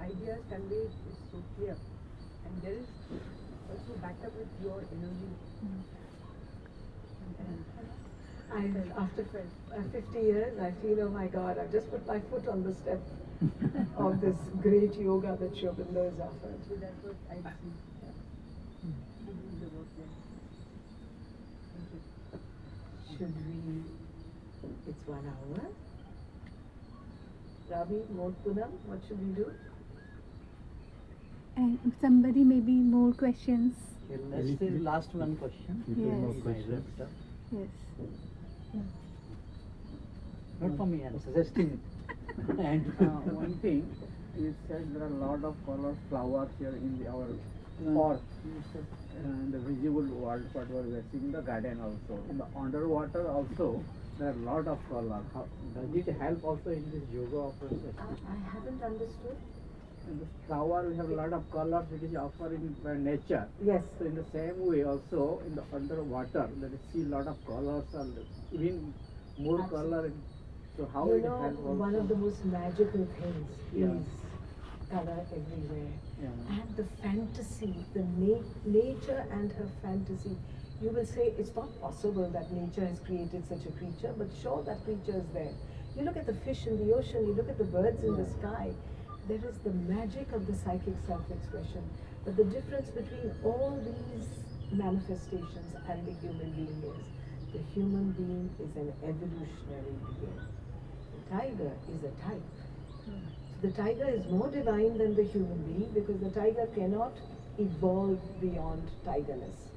ideas conveyed is so clear, and there is also backed up with your energy. And After 50 years, I feel, oh my God, I've just put my foot on the step of this great yoga that Sri Aurobindo has offered. so that's what I see. To do the work there. Thank you. Should we? It's 1 hour. Ravi, Motpunam, what should we do? And somebody maybe more questions. Okay, let's say last one question. Yes. Yes. Not for me, I'm suggesting. And one thing, you said there are a lot of color flowers here in our forest, in the visible world, what we are seeing in the garden also. In the underwater also, there are a lot of color. How, does it help also in this yoga process? I haven't understood. In the flower, we have a lot of colors which is offering by nature. Yes. So in the same way also, in the underwater, there is see a lot of colors and even more color. So how You it know, helps also? one of the most magical things Yeah. is color everywhere. Yeah. And the fantasy, the nature and her fantasy. You will say it's not possible that nature has created such a creature, but sure, that creature is there. You look at the fish in the ocean, you look at the birds in the sky. There is the magic of the psychic self-expression. But the difference between all these manifestations and the human being is, the human being is an evolutionary being. The tiger is a type. The tiger is more divine than the human being because the tiger cannot evolve beyond tigerness.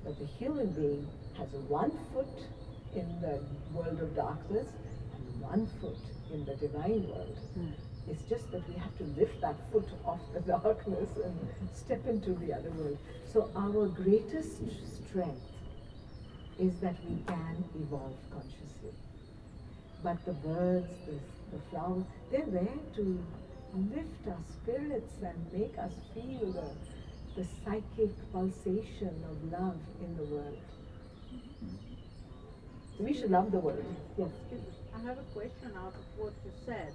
But the human being has one foot in the world of darkness and one foot in the divine world. It's just that we have to lift that foot off the darkness and step into the other world. So our greatest strength is that we can evolve consciously. But the birds, the flowers, they're there to lift our spirits and make us feel the psychic pulsation of love in the world. So we should love the world. Yes. I have a question out of what you said.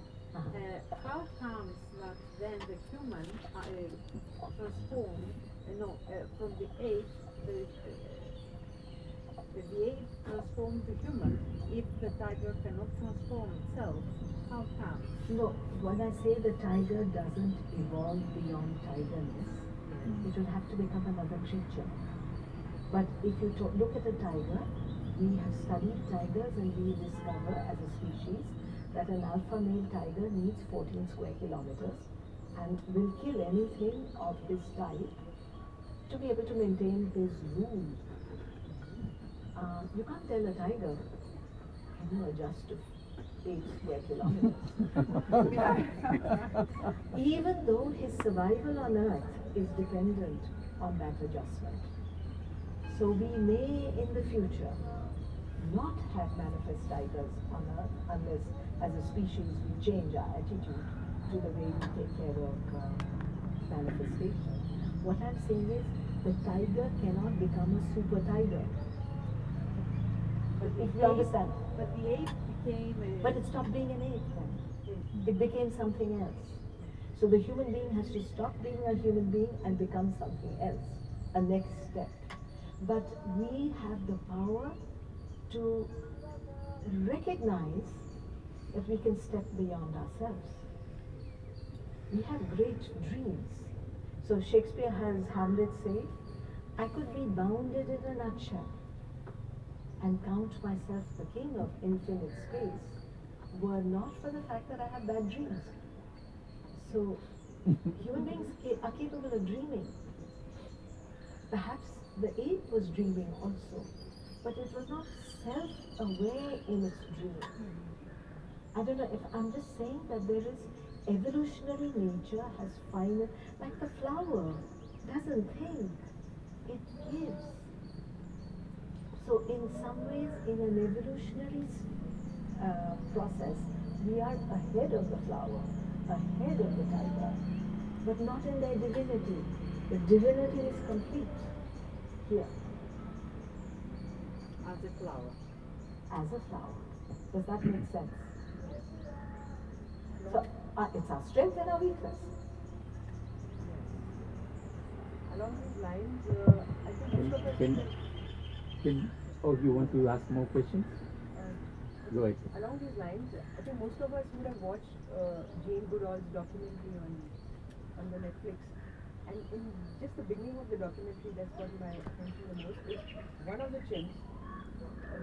How comes that then the human transformed, from the ape, the ape transformed to human? If the tiger cannot transform itself, how come? No, when I say the tiger doesn't evolve beyond tigerness, it will have to become another creature. But if you look at a tiger, we have studied tigers and we discover as a species that an alpha male tiger needs 14 square kilometers and will kill anything of his type to be able to maintain his rule. You can't tell a tiger, can you adjust to 8 square kilometers? Even though his survival on Earth is dependent on that adjustment. So we may in the future not have manifest tigers on Earth unless as a species we change our attitude to the way we take care of manifestation. What I'm saying is the tiger cannot become a super tiger. But If you understand. But the ape became a... But it stopped being an ape then. It became something else. So the human being has to stop being a human being and become something else, a next step. But we have the power to recognize that we can step beyond ourselves. We have great dreams. So Shakespeare has Hamlet say, I could be bounded in a nutshell and count myself the king of infinite space were not for the fact that I have bad dreams. So human beings are capable of dreaming. Perhaps the ape was dreaming also, but it was not self-aware in its dream. I don't know if I'm just saying that there is evolutionary nature has final, like the flower doesn't think, it gives. So in some ways, in an evolutionary process, we are ahead of the flower, ahead of the tiger, but not in their divinity. The divinity is complete here. as a flower. As a flower. Does that make sense? So it's our strength and our weakness. Along these lines, I think most of us... You want to ask more questions? Go ahead. Along these lines, I think most of us would have watched Jane Goodall's documentary on the Netflix. And in just the beginning of the documentary, that's got my attention the most, is one of the chimps.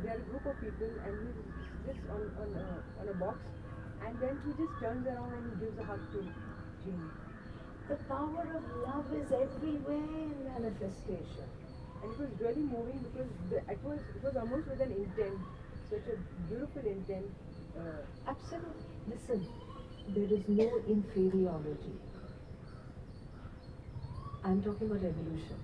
They are a group of people and he's just on a box, and then he just turns around and he gives a hug to Jane. The power of love is everywhere in manifestation. And it was really moving because it was almost with an intent, such a beautiful intent. Absolutely. Listen, there is no inferiority. I'm talking about evolution.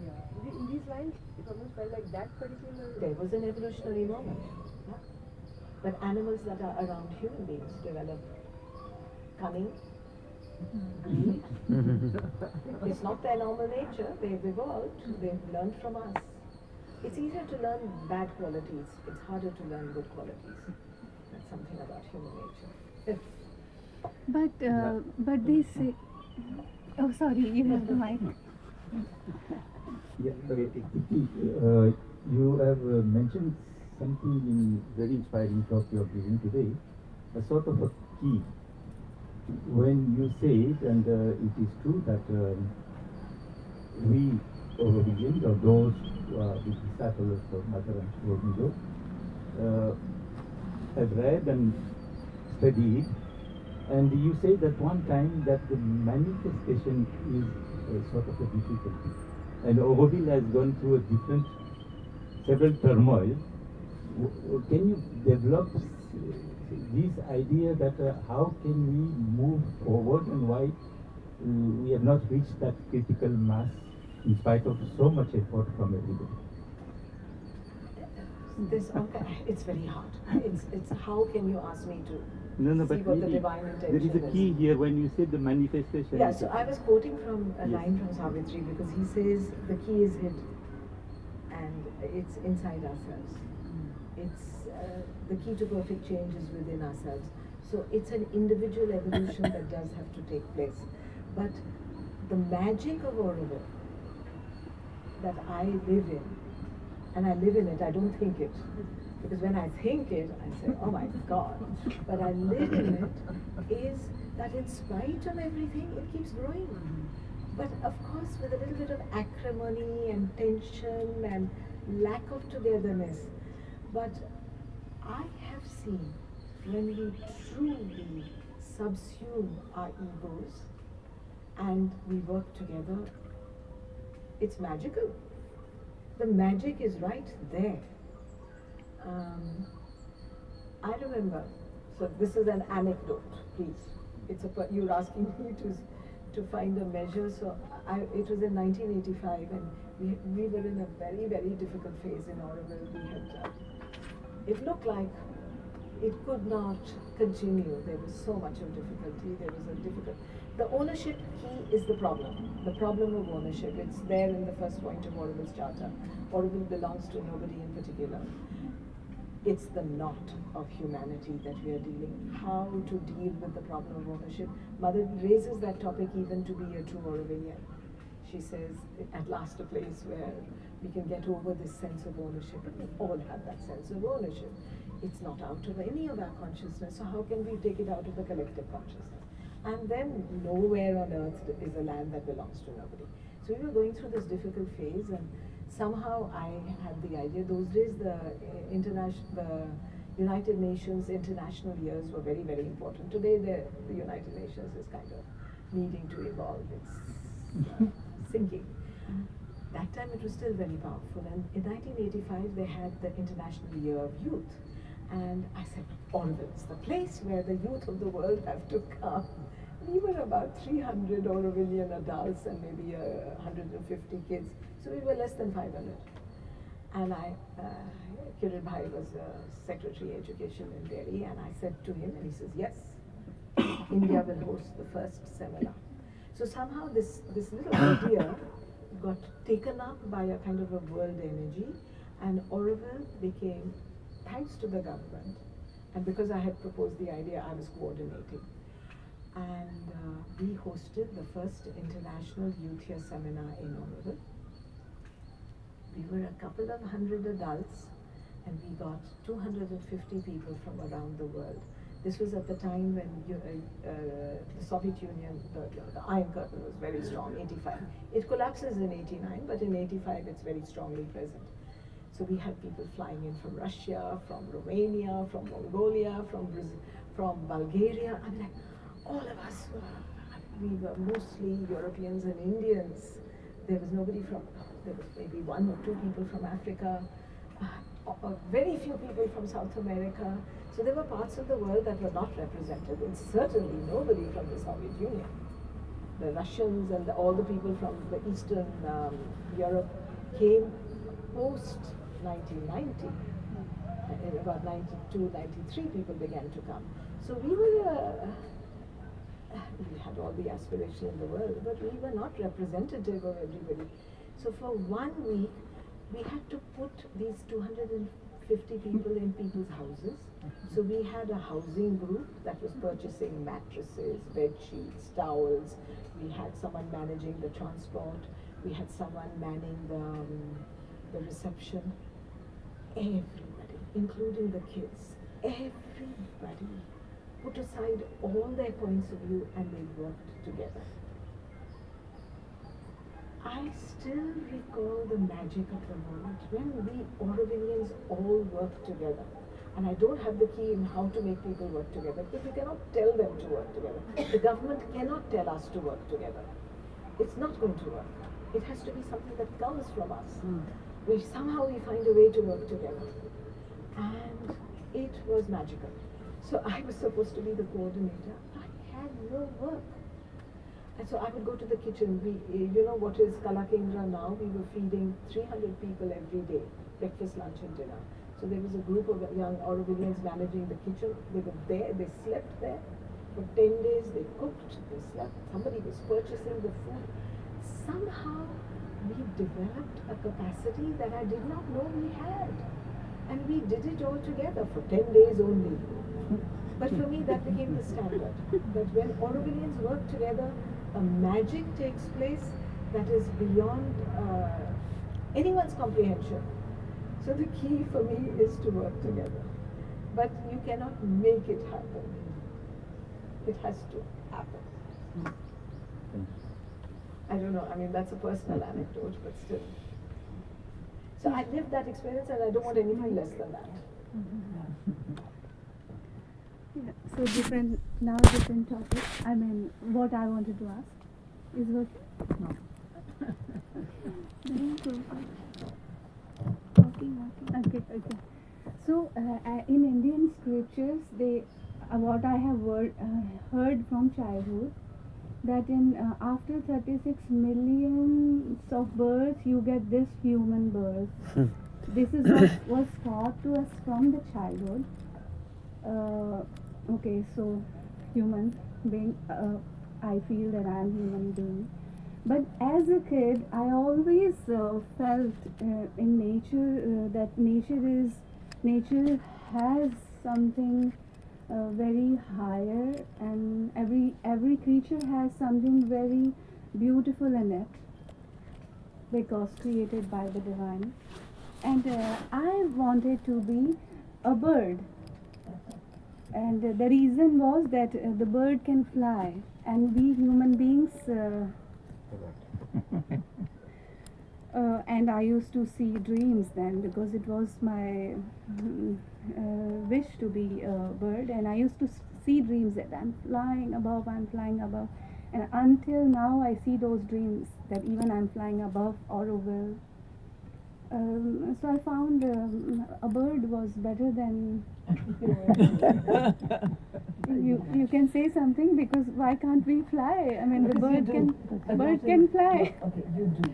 Yeah. In these lines, it almost felt like that particular. There was an evolutionary moment. Yeah. But animals that are around human beings develop cunning, greed. It's not their normal nature. They've evolved. They've learned from us. It's easier to learn bad qualities. It's harder to learn good qualities. That's something about human nature. But they say, oh sorry, you have the mic. Yeah, you have mentioned something in very inspiring talk you are giving today, a sort of a key. When you say it, and it is true that we, Aurovilians, or those who are the disciples of Mother and Aurobindo, have read and studied, and you say that one time that the manifestation is a sort of a difficulty. And Auroville has gone through several turmoil. Can you develop this idea that how can we move forward and why we have not reached that critical mass in spite of so much effort from everybody? It's very hard. It's how can you ask me to No, see but what the really, divine intention there is a key here when you say the manifestation. Yeah, so I was quoting from a line from Savitri because he says the key is hid and it's inside ourselves. It's the key to perfect change is within ourselves. So it's an individual evolution that does have to take place. But the magic of Auroville that I live in, and I live in it, I don't think it. Because when I think it, I say, oh my God. But I live in it, is that in spite of everything, it keeps growing. But of course, with a little bit of acrimony and tension and lack of togetherness. But I have seen when we truly subsume our egos and we work together, it's magical. The magic is right there. I remember, so this is an anecdote, please. You're asking me to find a measure. So it was in 1985, and we were in a very, very difficult phase in Auro-Multiverseom. It looked like it could not continue. There was so much of difficulty. The ownership key is the problem. The problem of ownership. It's there in the first point of Auroville's charter. Auroville belongs to nobody in particular. It's the knot of humanity that we are dealing. How to deal with the problem of ownership. Mother raises that topic even to be a true Aurovillian. She says, at last a place where we can get over this sense of ownership. But we all have that sense of ownership. It's not out of any of our consciousness, so how can we take it out of the collective consciousness? And then nowhere on earth is a land that belongs to nobody. So we were going through this difficult phase, and somehow I had the idea. Those days the United Nations international years were very, very important. Today the United Nations is kind of needing to evolve. It's sinking. That time it was still very powerful, and in 1985 they had the International Year of Youth. And I said, Auroville is the place where the youth of the world have to come. We were about 300 Aurovillian adults and maybe 150 kids. So we were less than 500. And Kiran Bhai was Secretary Education in Delhi, and I said to him, and he says, yes, India will host the first seminar. So somehow this little idea got taken up by a kind of a world energy, and Auroville became, thanks to the government, and because I had proposed the idea, I was coordinating. And we hosted the first International Youth Year Seminar in Auroville. We were a couple of hundred adults, and we got 250 people from around the world. This was at the time when the Soviet Union, the Iron Curtain was very strong, 85. It collapses in 89, but in 85 it's very strongly present. So we had people flying in from Russia, from Romania, from Mongolia, from Brazil, from Bulgaria. I mean, like, all of us we were mostly Europeans and Indians. There was nobody from, there was maybe one or two people from Africa. very few people from South America. So there were parts of the world that were not represented, and certainly nobody from the Soviet Union. The Russians and all the people from the Eastern Europe came post 1990. In about 92, 93, people began to come. So we had all the aspiration in the world, but we were not representative of everybody. So for 1 week, we had to put these 250 people in people's houses. So we had a housing group that was purchasing mattresses, bed sheets, towels. We had someone managing the transport. We had someone manning the reception. Everybody, including the kids, everybody put aside all their points of view and they worked together. I still recall the magic of the moment when we Aurovilians all worked together. And I don't have the key in how to make people work together, because we cannot tell them to work together. The government cannot tell us to work together. It's not going to work. It has to be something that comes from us. Somehow we find a way to work together. And it was magical. So I was supposed to be the coordinator. I had no work. And so I would go to the kitchen. You know what is Kala Kendra now? We were feeding 300 people every day, breakfast, lunch and dinner. So there was a group of young Aurovilians managing the kitchen. They were there, they slept there. For 10 days they cooked, they slept. Somebody was purchasing the food. Somehow we developed a capacity that I did not know we had. And we did it all together for 10 days only. But for me that became the standard. That when Aurovilians work together, a magic takes place that is beyond anyone's comprehension. So the key for me is to work together. But you cannot make it happen. It has to happen. I don't know, I mean that's a personal anecdote, but still. So I lived that experience and I don't want anything less than that. Yeah, so different topic. I mean, what I wanted to ask is working? No. Okay. So in Indian scriptures, what I have heard from childhood, that in after 36 million of births, you get this human birth. This is what was taught to us from the childhood. Okay, so human being, I feel that I am human being. But as a kid, I always felt in nature that nature has something very higher, and every creature has something very beautiful in it, because created by the divine. And I wanted to be a bird. And the reason was that the bird can fly, and we human beings, and I used to see dreams then, because it was my wish to be a bird, and I used to see dreams that I'm flying above, and until now I see those dreams that even I'm flying above Auroville. So I found a bird was better than you can say something, because why can't we fly? I mean, the bird can fly. Okay, you do.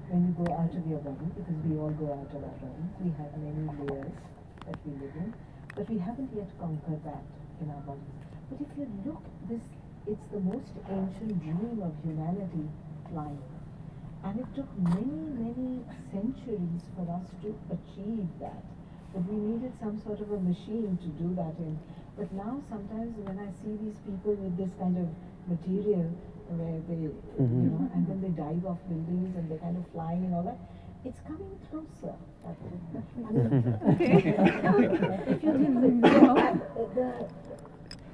When you go out of your body, because we all go out of our bodies, we have many layers that we live in, but we haven't yet conquered that in our bodies. But if you look, it's the most ancient dream of humanity, flying. And it took many centuries for us to achieve that. But we needed some sort of a machine to do that in. But now sometimes when I see these people with this kind of material where they, you know, and then they dive off buildings and they're kind of flying and all that, it's coming closer. If you think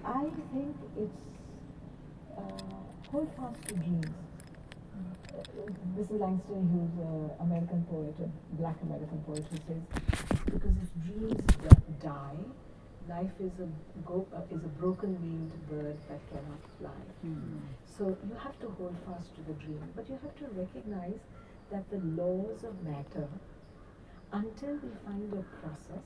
I think it's hold fast to dreams. Mrs. Langston Hughes, American poet, a black American poet, who says, because if dreams die, life is a broken-winged bird that cannot fly. So you have to hold fast to the dream, but you have to recognize that the laws of matter until we find a process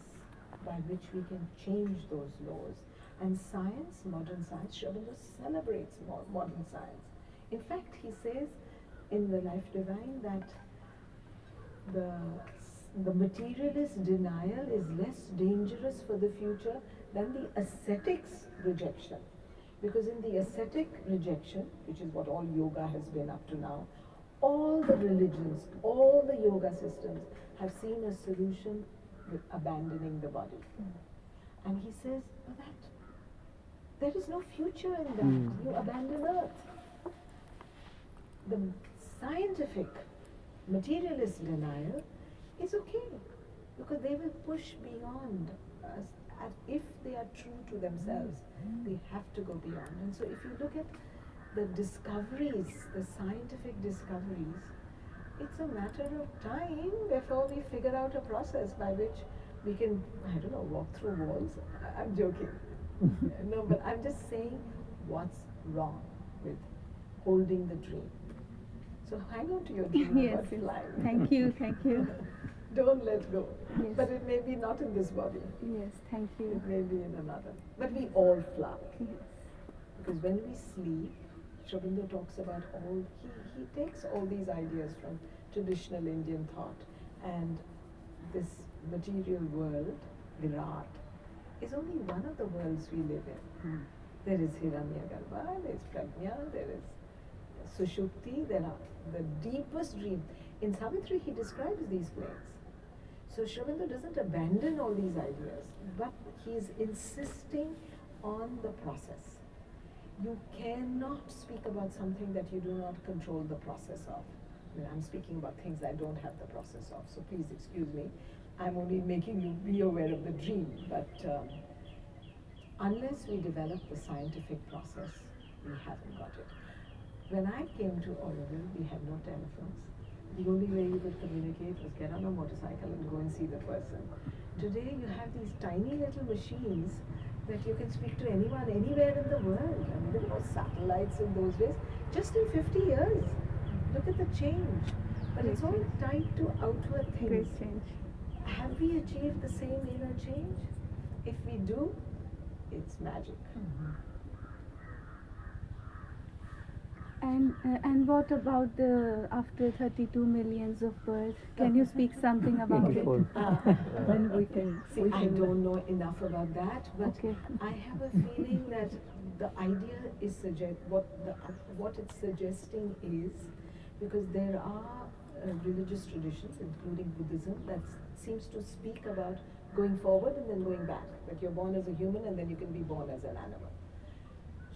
by which we can change those laws. And science, modern science, Shabanda celebrates modern science. In fact, he says in the Life Divine that the materialist denial is less dangerous for the future than the ascetic's rejection. Because in the ascetic rejection, which is what all yoga has been up to now, all the religions, all the yoga systems have seen a solution with abandoning the body. And he says, "Oh, that there is no future in that. You abandon earth." The scientific materialist denial is okay because they will push beyond us. If they are true to themselves, they have to go beyond. And so if you look at the discoveries, the scientific discoveries, it's a matter of time before we figure out a process by which we can, I don't know, walk through walls. I'm joking. No, but I'm just saying what's wrong with holding the dream. So hang on to your dream Yes, about yes. flying. Thank you, thank you. Don't let go. Yes. But it may be not in this body. Yes, thank you. It may be in another. But we all fly. Yes. Because when we sleep, Shabinda talks about he takes all these ideas from traditional Indian thought, and this material world, Virat, is only one of the worlds we live in. There is Hiranyagarbha, there is Prajna, there is Sushupti, there are the deepest dream. In Savitri, he describes these planes. So Shabinda doesn't abandon all these ideas, but he is insisting on the process. You cannot speak about something that you do not control the process of. I mean, I'm speaking about things I don't have the process of, so please excuse me. I'm only making you be aware of the dream, but unless we develop the scientific process, we haven't got it. When I came to Auroville, we had no telephones. The only way you could communicate was get on a motorcycle and go and see the person. Today you have these tiny little machines that you can speak to anyone, anywhere in the world. I mean, there were no satellites in those days. Just in 50 years, look at the change. But it's all tied to outward things. Great change. Have we achieved the same inner change? If we do, it's magic. And what about the after 32 millions of births? Can you speak something about it? Then we can. See, I don't know enough about that, but Okay. I have a feeling that the idea is what it's suggesting is, because there are religious traditions, including Buddhism, that seems to speak about going forward and then going back. That you're born as a human and then you can be born as an animal.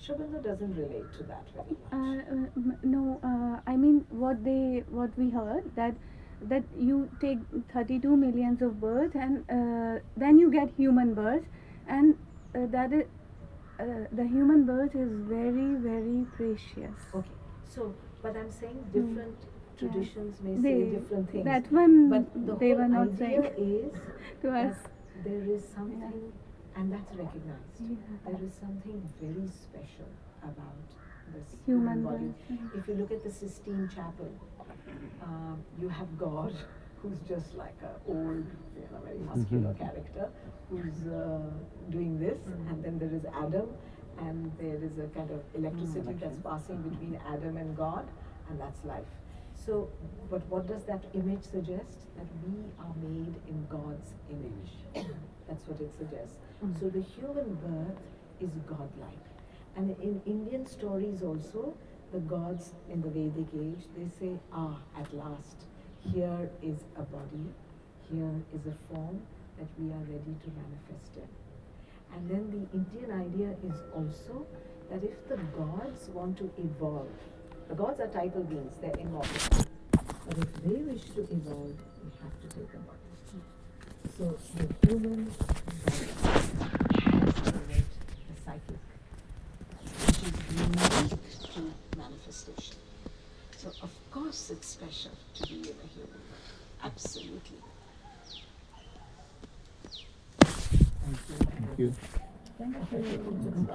Shabinda doesn't relate to that very much. No, I mean what we heard that you take 32 millions of births and then you get human birth, and that is the human birth is very, very precious. Okay, so, but I'm saying different traditions may say They, different things. that one But the they whole were not idea saying is to us. that there is something, and that's recognized. Yeah. There is something very special about this Human body. birth. If you look at the Sistine Chapel, you have God, who's just like an old, very muscular character, who's doing this, and then there is Adam, and there is a kind of electricity that's passing between Adam and God, and that's life. So, but what does that image suggest? That we are made in God's image. That's what it suggests. So the human birth is godlike. And in Indian stories also, the gods in the Vedic age, they say, at last, here is a body, here is a form that we are ready to manifest in. And then the Indian idea is also that if the gods want to evolve, the gods are typal beings, they're immortal. But if they wish to evolve, we have to take a body. So the human body has in it the psychic, which is unique to manifestation. So of course it's special to be in a human body. Absolutely. Thank you. Thank you.